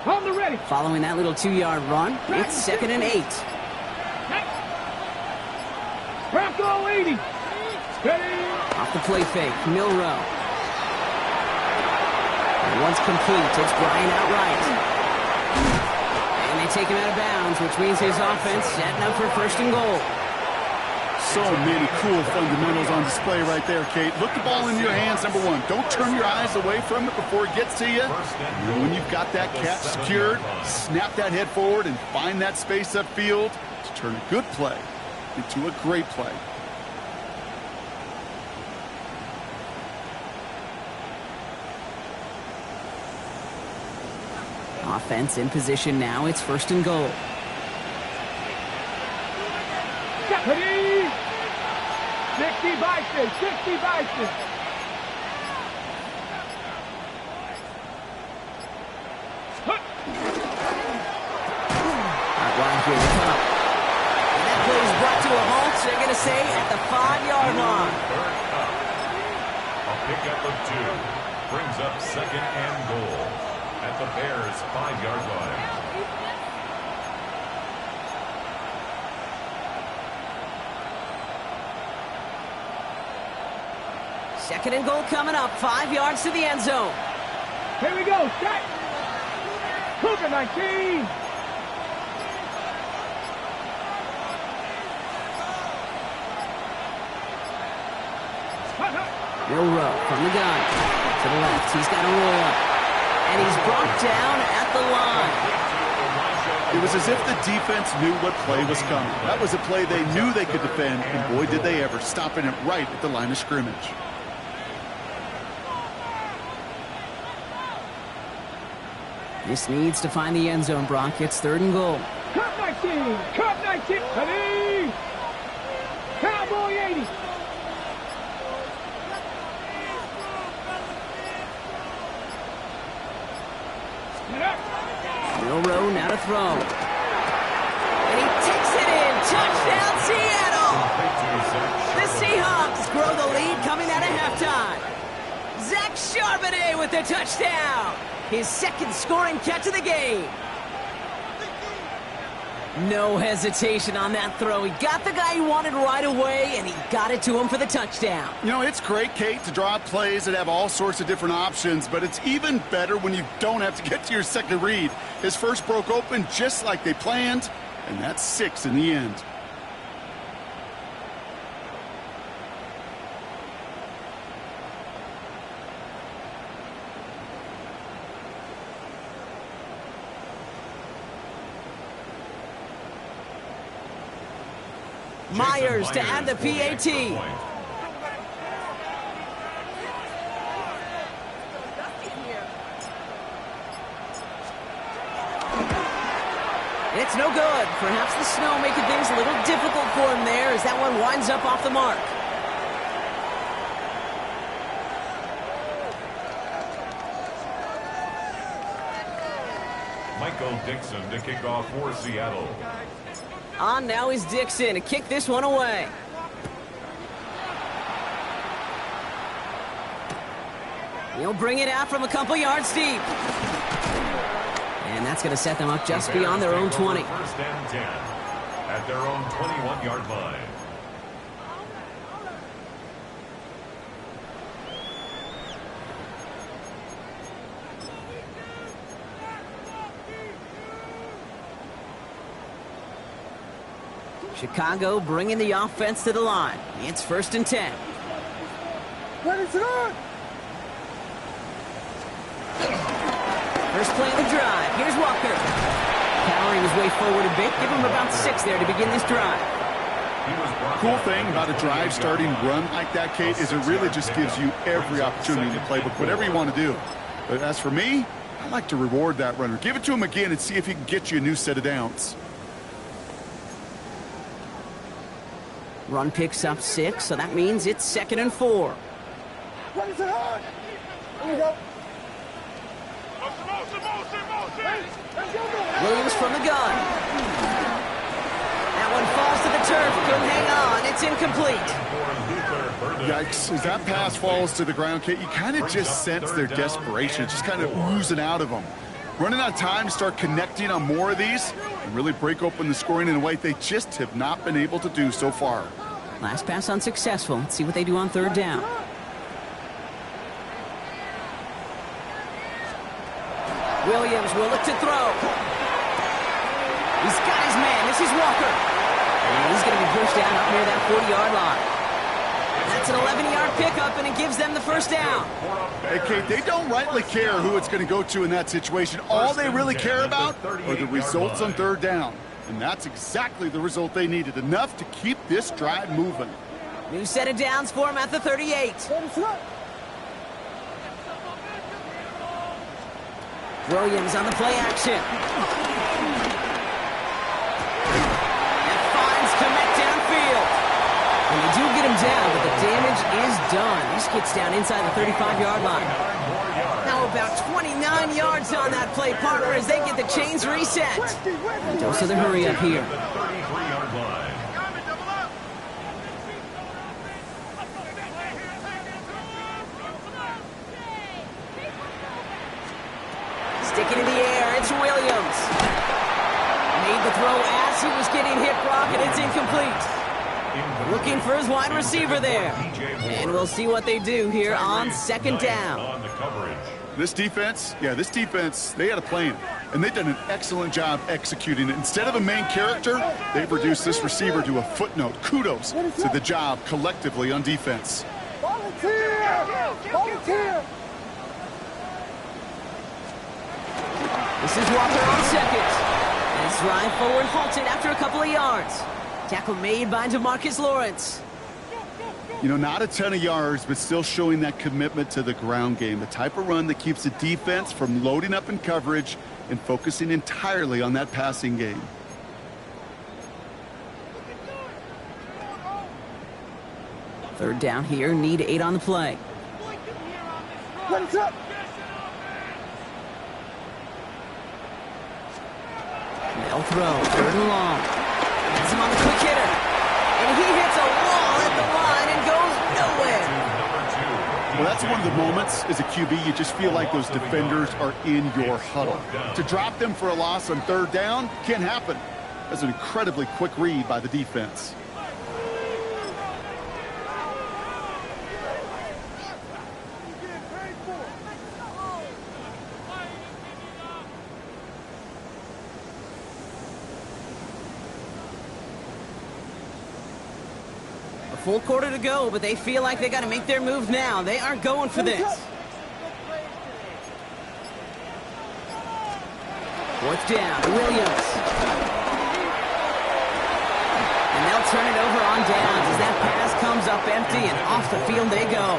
On the ready. Following that little 2-yard run, it's 2nd and 8. Bronco 80. Ready. Off the play fake, Milrow. And once complete, it's Brian outright. And they take him out of bounds, which means his offense setting up for 1st and goal. So many cool fundamentals on display right there, Kate. Look the ball in your hands, number 1. Don't turn your eyes away from it before it gets to you. And when you've got that catch secured, snap that head forward and find that space upfield to turn a good play into a great play. Offense in position now. It's 1st and goal. Ready. 60 Bison, 60 Bison. Out wide here, they come. And that play is brought to a halt, so they're going to say at the 5-yard line. A pickup of 2 brings up 2nd and goal at the Bears' 5-yard line. Second and goal coming up, 5 yards to the end zone. Here we go, set. Cougar 19. Milrow from the gun. To the left, he's got a roll up. And he's brought down at the line. It was as if the defense knew what play was coming. That was a play they knew they could defend, and boy, did they ever, stopping it right at the line of scrimmage. This needs to find the end zone, Brock. It's 3rd and goal. Cup 19, Cup 19. Ready. Cowboy 80. Milrow now to throw. And he takes it in. Touchdown, Seattle! The Seahawks grow the lead coming out of halftime. Zach Charbonnet with the touchdown. His 2nd scoring catch of the game. No hesitation on that throw. He got the guy he wanted right away, and he got it to him for the touchdown. You know, it's great, Kate, to draw up plays that have all sorts of different options, but it's even better when you don't have to get to your second read. His first broke open just like they planned, and that's 6 in the end. Myers to add the PAT. It's no good. Perhaps the snow making things a little difficult for him there as that one winds up off the mark. Michael Dixon to kick off for Seattle. On now is Dixon to kick this one away. He'll bring it out from a couple yards deep. And that's going to set them up just beyond their own 20. 1st and 10 at their own 21-yard line. Chicago bringing the offense to the line. It's 1st and 10. What is it on? First play of the drive. Here's Walker. Powering his way forward a bit. Give him about 6 there to begin this drive. Cool thing about a drive starting run like that, Kate, is it really just gives you every opportunity in the playbook, whatever you want to do. But as for me, I like to reward that runner. Give it to him again and see if he can get you a new set of downs. Run picks up 6, so that means it's 2nd and 4. Here we go. Williams from the gun. That one falls to the turf. Couldn't hang on. It's incomplete. Yikes. As that pass falls to the ground, Kate, you kind of just sense their desperation. It's just kind of oozing out of them. Running out of time to start connecting on more of these and really break open the scoring in a way they just have not been able to do so far. Last pass unsuccessful. Let's see what they do on 3rd down. Williams will look to throw. He's got his man. This is Walker. And he's going to be pushed down up near that 40-yard line. That's an 11-yard pickup, and it gives them the first down. Hey, Kate, they don't rightly care who it's going to go to in that situation. All they really care about are the results on 3rd down. And that's exactly the result they needed. Enough to keep this drive moving. New set of downs for him at the 38. Williams on the play action. And finds Komet downfield. And they do get him down, but the damage is done. He gets down inside the 35-yard line. Now about 29 yards on that play, partner, as they get the chains reset. Dose of the hurry up here. Stick it in the air. It's Williams. Made the throw as he was getting hit, Brock, and it's incomplete. Looking for his wide receiver there. And we'll see what they do here on 2nd down. This defense, they had a plan. And they've done an excellent job executing it. Instead of a main character, they've reduced this receiver to a footnote. Kudos to the job collectively on defense. Volunteer! Volunteer! This is Walker on 2nd. And his drive forward halted after a couple of yards. Tackle made by DeMarcus Lawrence. You know, not a ton of yards, but still showing that commitment to the ground game. The type of run that keeps the defense from loading up in coverage and focusing entirely on that passing game. Third down here, need 8 on the play. What's up? They'll throw, 3rd and long. Gets him on the quick hitter. And he hits a wall at the line and goes nowhere. Well, that's one of the moments as a QB you just feel like those defenders are in your huddle. To drop them for a loss on 3rd down can't happen. That's an incredibly quick read by the defense. Full quarter to go, but they feel like they got to make their move now. They are going for this. 4th down, Williams. And they'll turn it over on downs as that pass comes up empty and off the field they go.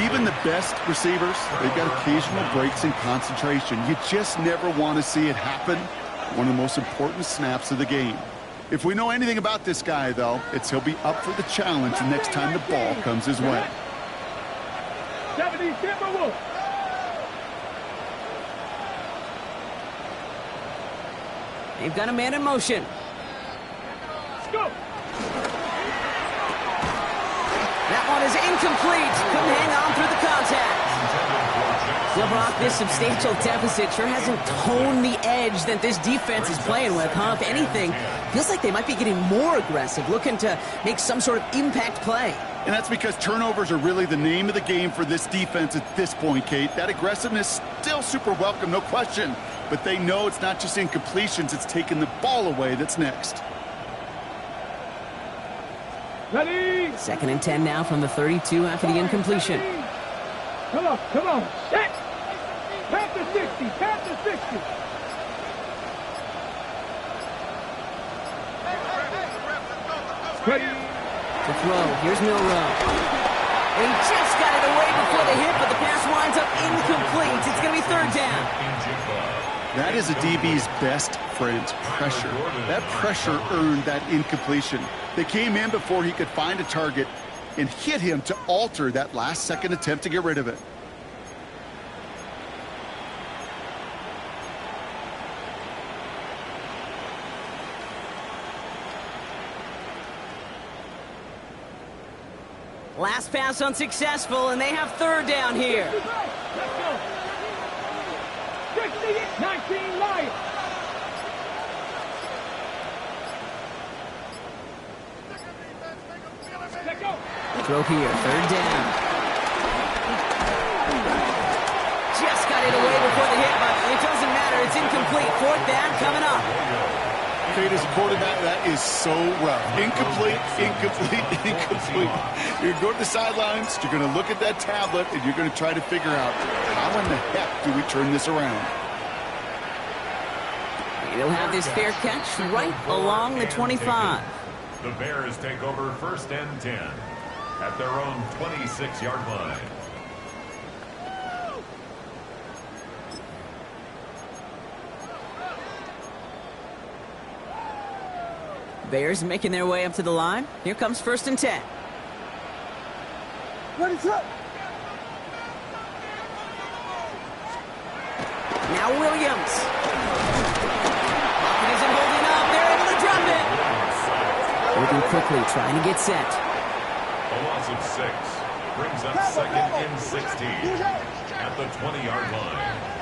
Even the best receivers, they've got occasional breaks in concentration. You just never want to see it happen. One of the most important snaps of the game. If we know anything about this guy, though, it's he'll be up for the challenge the next time the ball comes his way. 70 Timberwolves. They've got a man in motion. Let's go. That one is incomplete. Couldn't hang on through the contact. Well, Brock, this substantial deficit sure hasn't toned the edge that this defense is playing with, huh? If anything, feels like they might be getting more aggressive, looking to make some sort of impact play. And that's because turnovers are really the name of the game for this defense at this point, Kate. That aggressiveness still super welcome, no question. But they know it's not just incompletions, it's taking the ball away that's next. Ready? 2nd and 10 now from the 32 after the incompletion. Come on, come on. Set. Panther 60. Panther 60. Ready. To throw. Here's Milrow. And he just got it away before the hit, but the pass winds up incomplete. It's going to be third down. That is a DB's best friend, pressure. That pressure earned that incompletion. They came in before he could find a target and hit him to alter that last-second attempt to get rid of it. Last pass unsuccessful, and they have third down here. Let's go. 19 Lions. Let go. Throw here, third down. Just got it away before the hit, but it doesn't matter. It's incomplete. Fourth down coming up. Kate, as a quarterback, that is so rough. Incomplete, incomplete, incomplete. You're going to go to the sidelines, you're going to look at that tablet, and you're going to try to figure out how in the heck do we turn this around. He'll have this fair catch right along the 25. The Bears take over first and 10 at their own 26-yard line. Bears making their way up to the line. Here comes first and 10. Ready, set. Now Williams. Lockett isn't holding up. They're able to drop it. Moving quickly, trying to get set. A loss of 6 brings up second and 16 at the 20-yard line.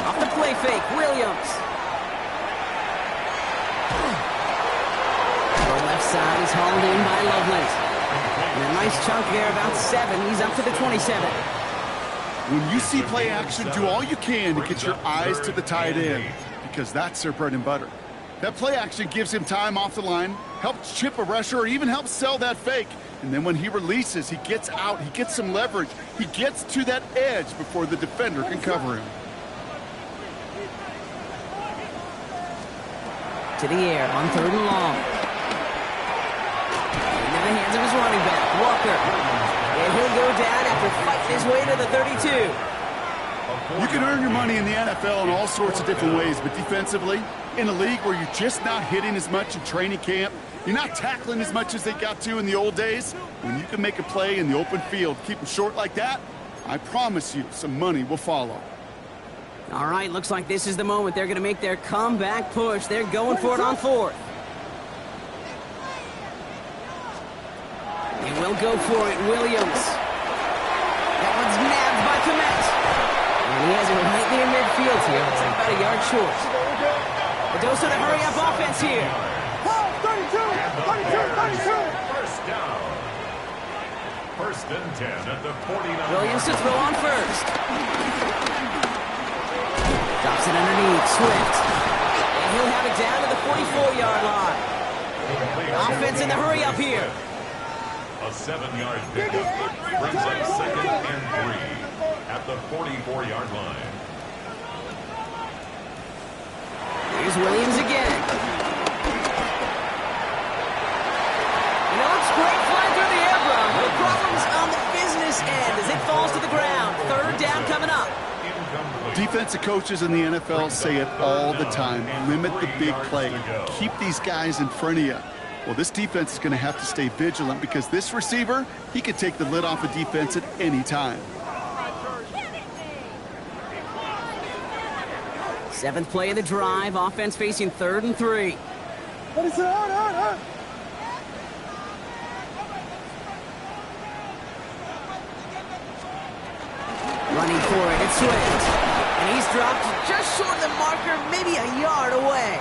Off the play fake, Williams. The left side is hauled in by Loveland. And a nice chunk there, about 7. He's up to the 27. When you see play action, do all you can to get your eyes to the tight end, because that's their bread and butter. That play action gives him time off the line, helps chip a rusher, or even helps sell that fake. And then when he releases, he gets out, he gets some leverage, he gets to that edge before the defender can cover him. To the air on third and long. Into the hands of his running back, Walker. And he'll go down after fighting his way to the 32. You can earn your money in the NFL in all sorts of different ways, but defensively, in a league where you're just not hitting as much in training camp, you're not tackling as much as they got to in the old days, when you can make a play in the open field, keep them short like that, I promise you some money will follow. All right, looks like this is the moment they're going to make their comeback push. They're going for it on fourth. They will go for it, Williams. That one's nabbed by Komet. And he has it right near midfield here. Looks like about a yard short. The Doso to hurry up offense here. 32. First down. First and 10 at the 49. Williams to throw on first. Drops it underneath, Swift. And he'll have it down to the 44-yard line. Offense in the hurry up here. A 7-yard pickup brings up second and 3 at the 44-yard line. Here's Williams again. And it looks great flying through the air, bro. No problems on the business end as it falls to the ground. Third down coming up. Defensive coaches in the NFL say it all the time. Limit the big play. Keep these guys in front of you. Well, this defense is going to have to stay vigilant because this receiver, he could take the lid off a defense at any time. Seventh play of the drive. Offense facing third and 3. Running for it, it's Swift. And he's dropped just short of the marker, maybe a yard away.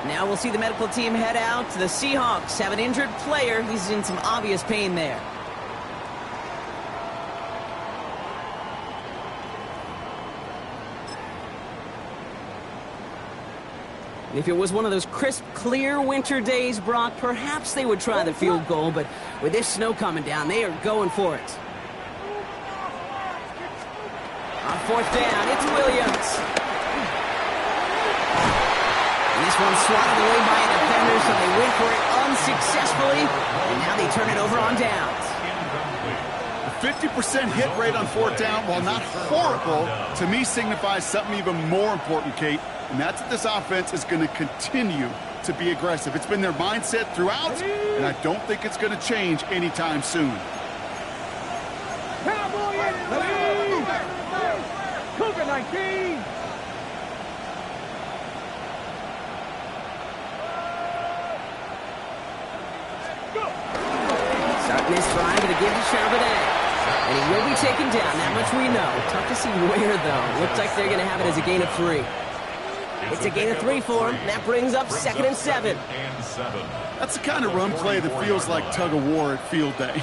Now we'll see the medical team head out to the Seahawks. Have an injured player. He's in some obvious pain there. If it was one of those crisp, clear winter days, Brock, perhaps they would try the field goal, but with this snow coming down, they are going for it. On fourth down, it's Williams. And this one's swatted away by a defender, so they went for it unsuccessfully, and now they turn it over on downs. A 50% hit rate on fourth down, while not horrible, to me signifies something even more important, Kate, and that's that this offense is going to continue to be aggressive. It's been their mindset throughout, and I don't think it's going to change anytime soon. Cougar 19! Starting this drive to give to Charbonnet. And he will be taken down, that much we know. Tough to see where, though. Looks like they're going to have it as a gain of 3. It's a gain of 3 for him. That brings up 2nd and 7. That's the kind of run play that feels like tug-of-war at field day.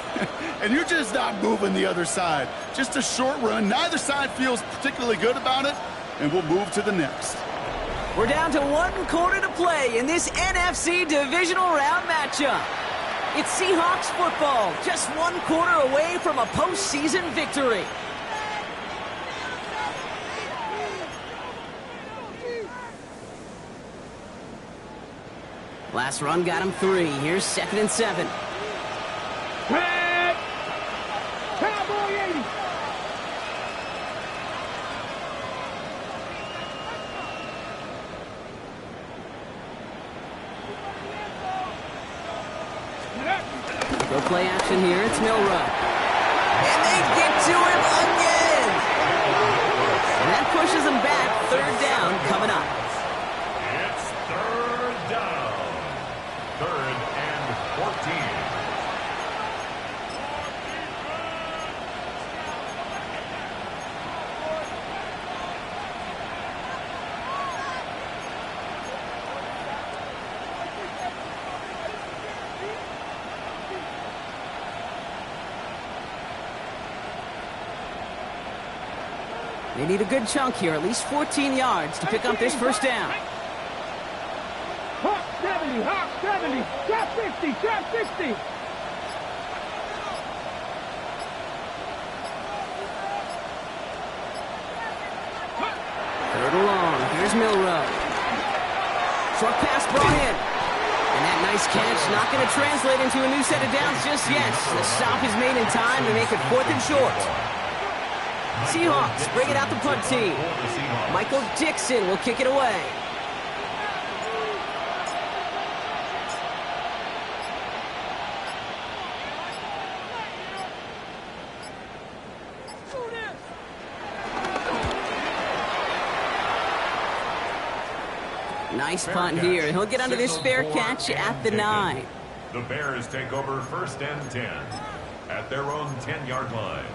And you're just not moving the other side. Just a short run. Neither side feels particularly good about it, and we'll move to the next. We're down to 1 quarter to play in this NFC divisional round matchup. It's Seahawks football, just 1 quarter away from a postseason victory. Last run got him 3. Here's 2nd and 7. Cowboy 80! Go play action here. It's Milrow. And they get to him again. And that pushes him back. 3rd down coming up. It's 3rd down. 3rd and 14. They need a good chunk here, at least 14 yards to pick up this 1st down. Hawk 70, Hawk 70, trap 60, trap 60. Third and long. Here's Milrow. Short pass brought in. And that nice catch not going to translate into a new set of downs just yet. The stop is made in time to make it 4th and short. Seahawks bring it out the punt team. Michael Dixon will kick it away. Nice punt here. He'll get under this fair catch at the 9. The Bears take over 1st and 10 at their own 10-yard line.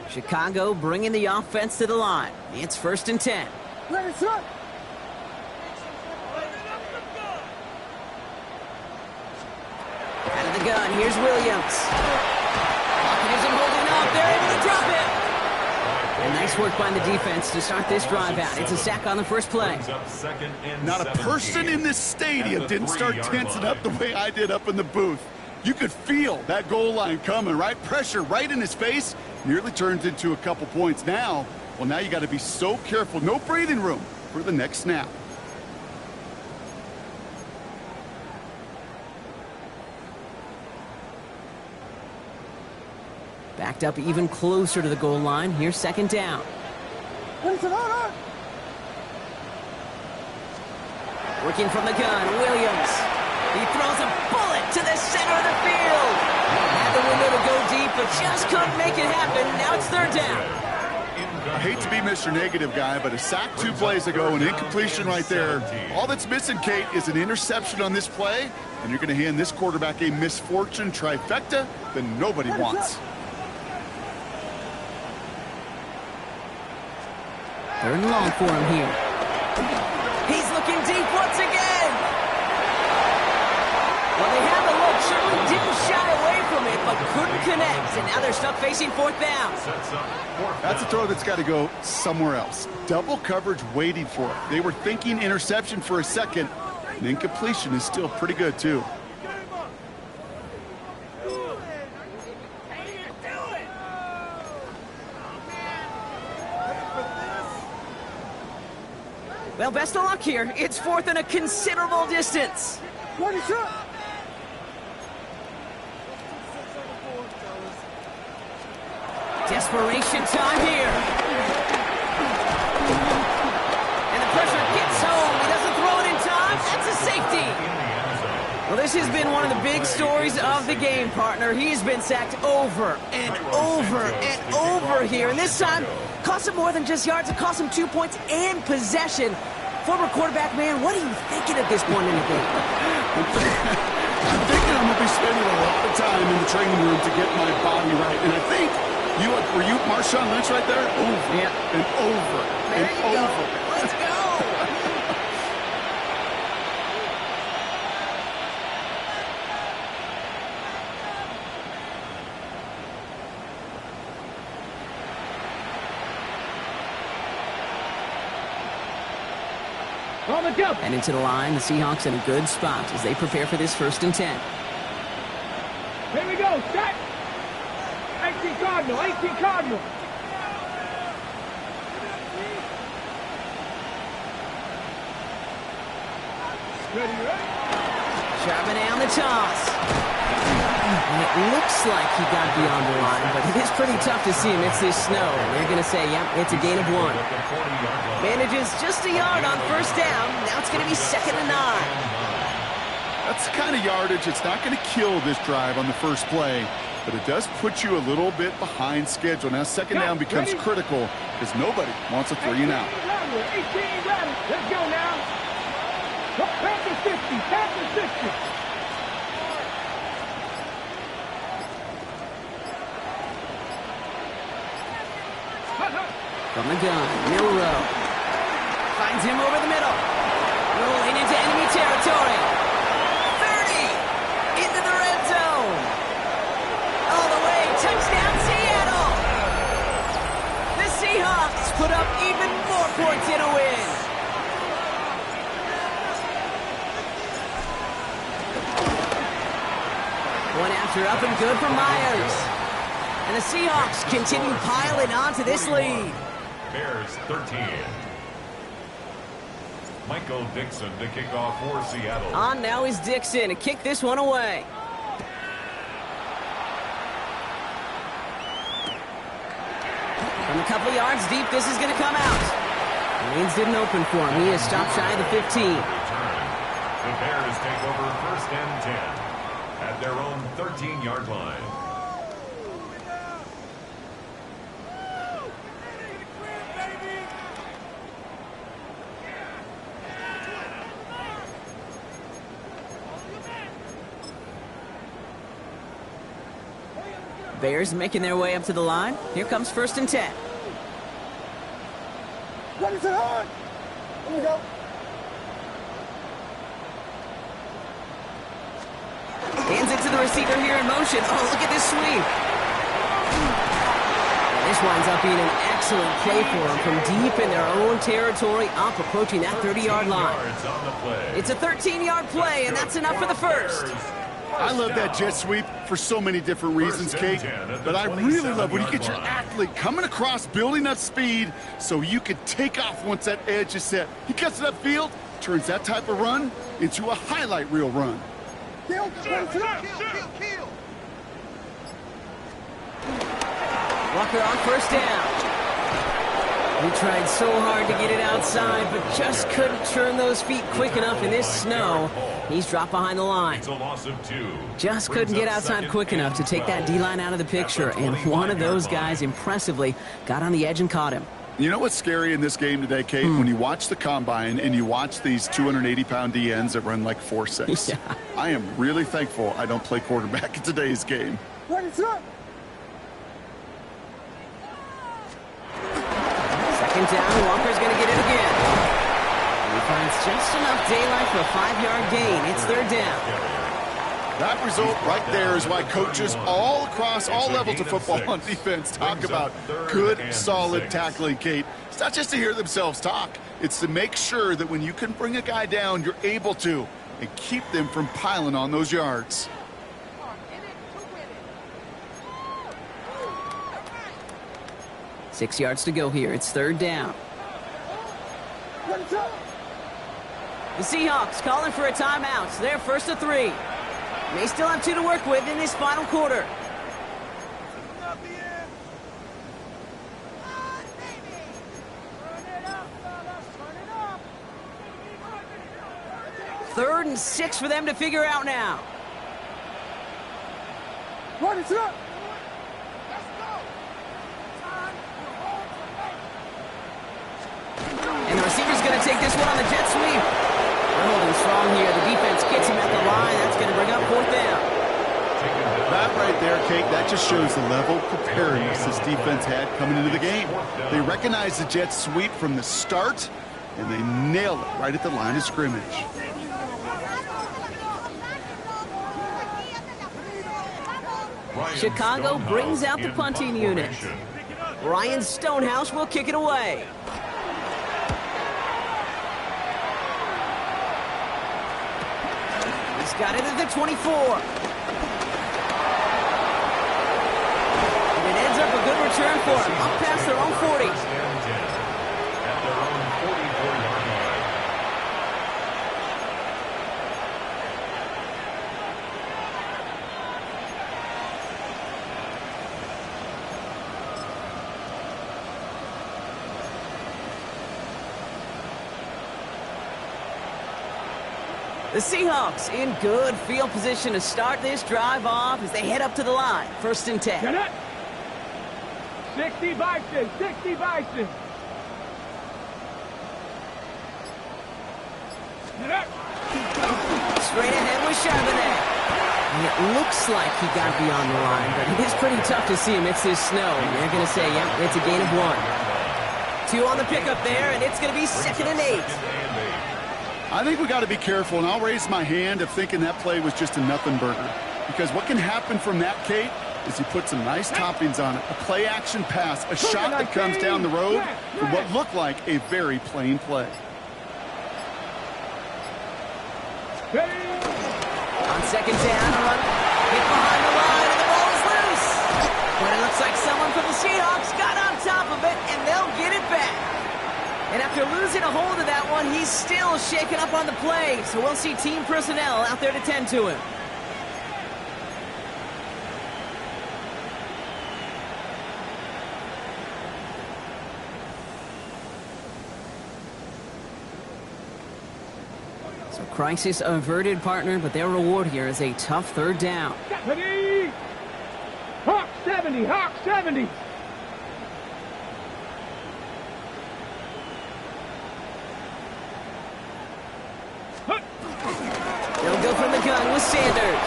Chicago bringing the offense to the line. It's 1st and 10. Let it run. Out of the gun, here's Williams. Pocket isn't holding up. They're able to drop it. And nice work by the defense to start this drive out. It's a sack on the first play. Not a person in this stadium didn't start tensing up the way I did up in the booth. You could feel that goal line coming, right? Pressure right in his face. Nearly turned into a couple points now. Well, now you got to be so careful. No breathing room for the next snap. Backed up even closer to the goal line. Here's 2nd down. Working from the gun, Williams. He throws a bullet to the center of the field. Had the window to go deep, but just couldn't make it happen. Now it's 3rd down. I hate to be Mr. Negative guy, but a sack 2 plays ago, an incompletion right there. All that's missing, Kate, is an interception on this play, and you're going to hand this quarterback a misfortune trifecta that nobody wants. 3rd and long for him here. He's looking deep once again. Well, they have a look. Certainly didn't shy away from it. but couldn't connect. And now they're stuck facing fourth down. That's a throw that's got to go somewhere else. Double coverage waiting for it. They were thinking interception for a second. And incompletion is still pretty good, too. Well, best of luck here. It's fourth and a considerable distance. Desperation time here. And the pressure gets home. He doesn't throw it in time. That's a safety. Well, this has been one of the big stories of the game, partner. He's been sacked over and over and over here. And this time, cost him more than just yards. It cost him 2 points and possession. Former quarterback, man, what are you thinking at this point in the game? I'm thinking I'm going to be spending a lot of time in the training room to get my body right. And I think, were you Marshawn Lynch right there? Over and over and over. Let's go. On the jump. And into the line, the Seahawks in a good spot as they prepare for this 1st and 10. Here we go. Set. 18 Cardinal. 18 Cardinal. Ready. Charbonnet on the toss. And it looks like he got beyond the line, but it is pretty tough to see amidst this snow. They're going to say, yep, it's a gain of 1. Manages just a yard on 1st down. Now it's going to be 2nd and 9. That's the kind of yardage. It's not going to kill this drive on the first play, but it does put you a little bit behind schedule. Now 2nd down becomes critical because nobody wants a 3 and out. 18 ready. Let's go now. Panthers 50. Panthers 50. From the gun, Milrow. Finds him over the middle. Rolling into enemy territory. 30! Into the red zone. All the way, touchdown Seattle! The Seahawks put up even more points in a win. One after up and good for Myers. And the Seahawks continue piling onto this lead. Bears 13. Michael Dixon to kick off for Seattle. On now is Dixon to kick this one away. From a couple of yards deep, this is going to come out. Lanes didn't open for him. He is stopped shy of the 15. The Bears take over 1st and 10 at their own 13-yard line. Bears making their way up to the line. Here comes 1st and 10. What is it on? Here we go. Hands it to the receiver here in motion. Oh, look at this sweep. And this winds up being an excellent play for them from deep in their own territory, up approaching that 30-yard line. It's a 13-yard play, and that's enough for the first. I love that jet sweep for so many different reasons, Kate. But I really love when you get your athlete coming across, building up speed, so you can take off once that edge is set. He gets it upfield, turns that type of run into a highlight reel run. Kill. Walker on 1st down. He tried so hard to get it outside, but just couldn't turn those feet quick enough in this snow. He's dropped behind the line. It's a loss of 2. Just couldn't get outside quick enough to take that D-line out of the picture, and one of those guys impressively got on the edge and caught him. You know what's scary in this game today, Kate? When you watch the combine and you watch these 280-pound DNs that run like 4.6. Yeah. I am really thankful I don't play quarterback in today's game. What is up? 2nd down, Walker's going to get it again. And he finds just enough daylight for a 5-yard gain. It's 3rd down. That result right there is why coaches all across all levels of football on defense talk about good, solid tackling, Kate. It's not just to hear themselves talk. It's to make sure that when you can bring a guy down, you're able to, and keep them from piling on those yards. 6 yards to go here. It's third down. The Seahawks calling for a timeout. So they're first to 3. They still have 2 to work with in this final quarter. Third and 6 for them to figure out now. And the receiver's going to take this one on the jet sweep. They're holding strong here. The defense gets him at the line. That's going to bring up fourth down. That right there, Kate, that just shows the level of preparedness this defense had coming into the game. They recognized the jet sweep from the start, and they nailed it right at the line of scrimmage. Chicago brings out the punting unit. Ryan Stonehouse will kick it away. He's got it at the 24. And it ends up a good return for him, up past their own 40. At their own 44-yard line. The Seahawks in good field position to start this drive off as they head up to the line. First and 10. Get it. 60 Bison, 60 Bison. Get it. Straight ahead with Charbonnet. And it looks like he got beyond the line, but it is pretty tough to see him. It's this snow. They're going to say, yep, it's a gain of 1. 2 on the pickup there, and it's going to be 2nd and 8. I think we got to be careful, and I'll raise my hand of thinking that play was just a nothing burger. Because what can happen from that, Kate, is you put some nice toppings on it. A play-action pass, a shot that comes down the road for what looked like a very plain play. On second down, run hit behind the line, and the ball is loose. But it looks like someone from the Seahawks got on top of it, and they'll get it back. And after losing a hold of that one, he's still shaken up on the play. So we'll see team personnel out there to tend to him. So crisis averted, partner, but their reward here is a tough third down. Hawk 70, Hawk 70. They'll go from the gun with Sanders.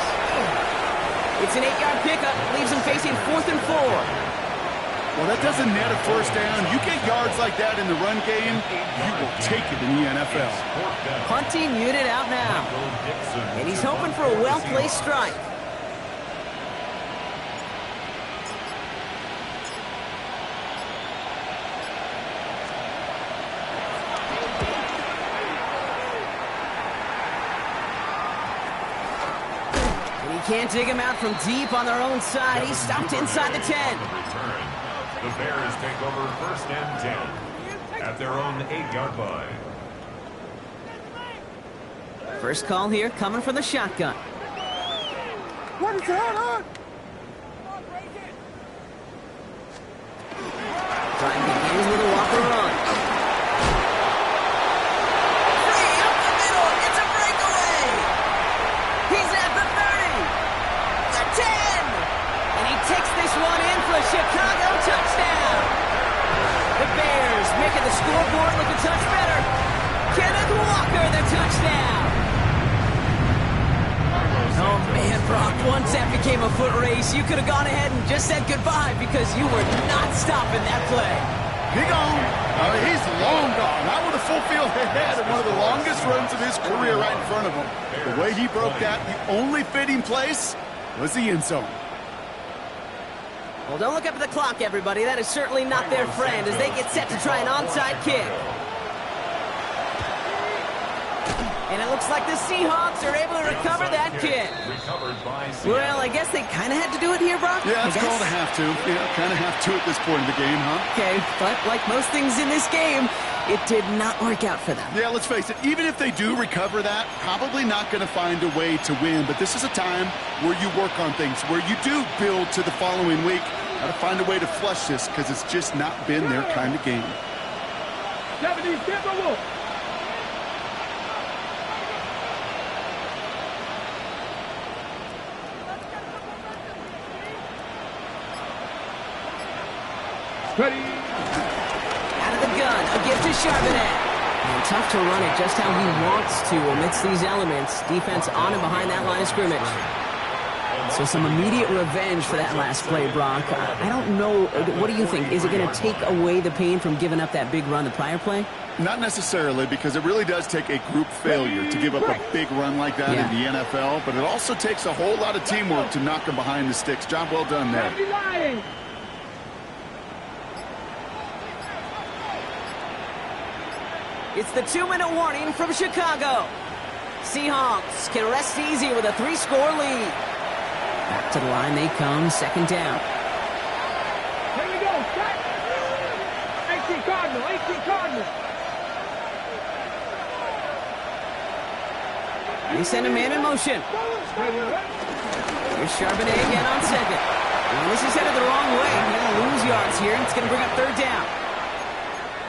It's an 8-yard pickup, leaves them facing 4th and 4. Well, that doesn't net a first down. You get yards like that in the run game, you will take it in the NFL. Punting unit out now. And he's hoping for a well-placed strike. Can't dig him out from deep on their own side. He's stopped inside the 10. The Bears take over 1st and 10 at their own 8-yard line. First call here coming from the shotgun. What is that on? Drive begins with a Walker run. Free up the middle. It's a breakaway. He's at the 30. 10! And he takes this one in for a Chicago touchdown. The Bears making the scoreboard look a touch better. Kenneth Walker, the touchdown. Oh, man, Brock, once that became a foot race, you could have gone ahead and just said goodbye because you were not stopping that play. He gone. He's long gone. That would have fulfilled ahead of one of the longest runs of his career right in front of him. The way he broke that, the only fitting place was the end zone. Well, don't look up at the clock, everybody. That is certainly not their friend as they get set to try an onside kick. And it looks like the Seahawks are able to recover that kick. Well, I guess they kind of had to do it here, Brock. Yeah, it's called a have to. Yeah, kind of have to at this point in the game, huh? Okay, but like most things in this game, it did not work out for them. Yeah, let's face it, even if they do recover that, probably not going to find a way to win. But this is a time where you work on things, where you do build to the following week. Got to find a way to flush this because it's just not been their kind of game. 70 Timberwolves. Ready. Out of the gun, a gift to Charbonnet. And tough to run it just how he wants to amidst these elements. Defense on and behind that line of scrimmage. So some immediate revenge for that last play, Brock. I don't know. What do you think? Is it going to take away the pain from giving up that big run the prior play? Not necessarily, because it really does take a group failure to give up a big run like that in the NFL. But it also takes a whole lot of teamwork to knock them behind the sticks. Job well done there. It's the 2-minute warning from Chicago. Seahawks can rest easy with a 3-score lead. Back to the line they come, second down. Here we go, set. 18 Cardinal, 18 Cardinal. They send a man in motion. Here's Charbonnet again on second. And this is headed the wrong way. He's going to lose yards here, and it's going to bring up third down.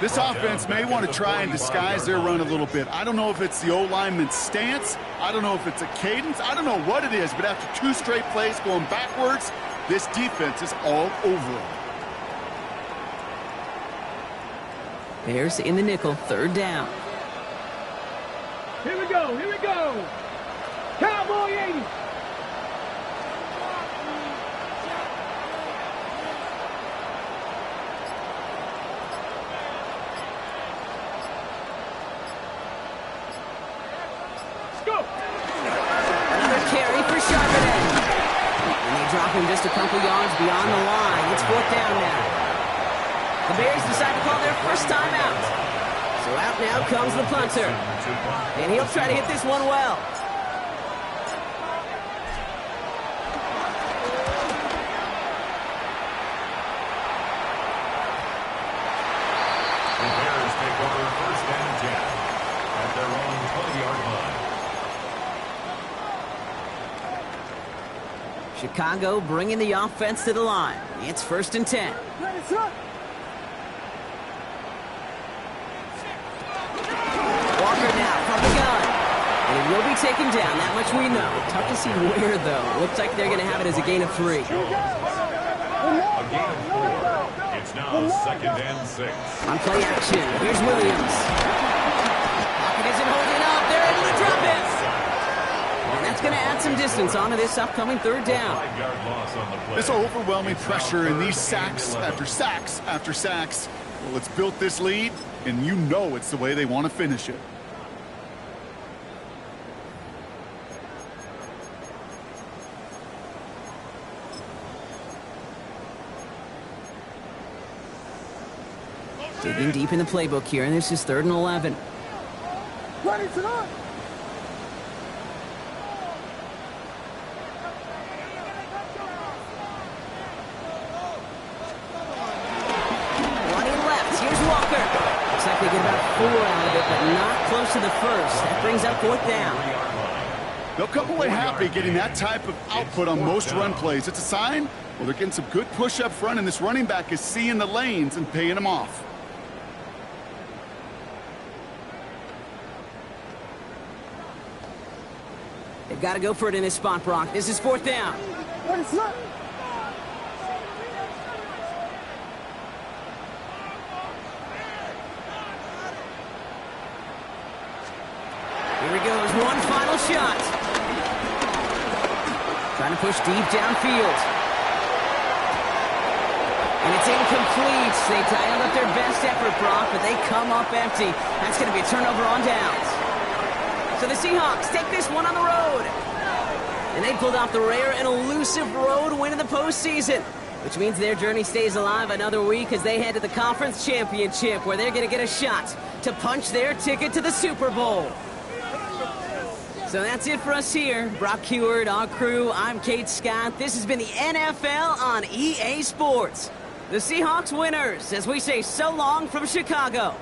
This offense may want to try and disguise their run a little bit. I don't know if it's the O-lineman's stance. I don't know if it's a cadence. I don't know what it is, but after 2 straight plays going backwards, this defense is all over them. Bears in the nickel, third down. Here we go, here we go. Cowboy 80. Just a couple yards beyond the line. It's fourth down now. The Bears decide to call their first timeout. So out now comes the punter. And he'll try to hit this one well. The Bears take over first and 10 at their own 20-yard line. Chicago bringing the offense to the line. It's first and 10. Walker now from the gun. And it will be taken down. That much we know. Tough to see where, though. Looks like they're going to have it as a gain of 3. A gain of 4. It's now second and 6. On play action, here's Williams. Pocket isn't holding up. They're able to drop it. And that's going to add some distance onto this upcoming third down. This overwhelming pressure and these sacks after sacks after sacks. Well, it's built this lead, and you know it's the way they want to finish it. Digging deep in the playbook here, and this is 3rd and 11. Ready to run. They get about 4 out of it, but not close to the first. That brings up 4th down. They'll come away happy getting that type of output on most run plays. It's a sign, well, they're getting some good push up front, and this running back is seeing the lanes and paying them off. They've got to go for it in this spot, Brock. This is 4th down. Here he goes, one final shot. Trying to push deep downfield. And it's incomplete. They dialed up their best effort, Brock, but they come up empty. That's going to be a turnover on downs. So the Seahawks take this one on the road. And they pulled off the rare and elusive road win in the postseason, which means their journey stays alive another week as they head to the conference championship, where they're going to get a shot to punch their ticket to the Super Bowl. So that's it for us here. Brock Heward, our crew, I'm Kate Scott. This has been the NFL on EA Sports. The Seahawks winners, as we say so long from Chicago.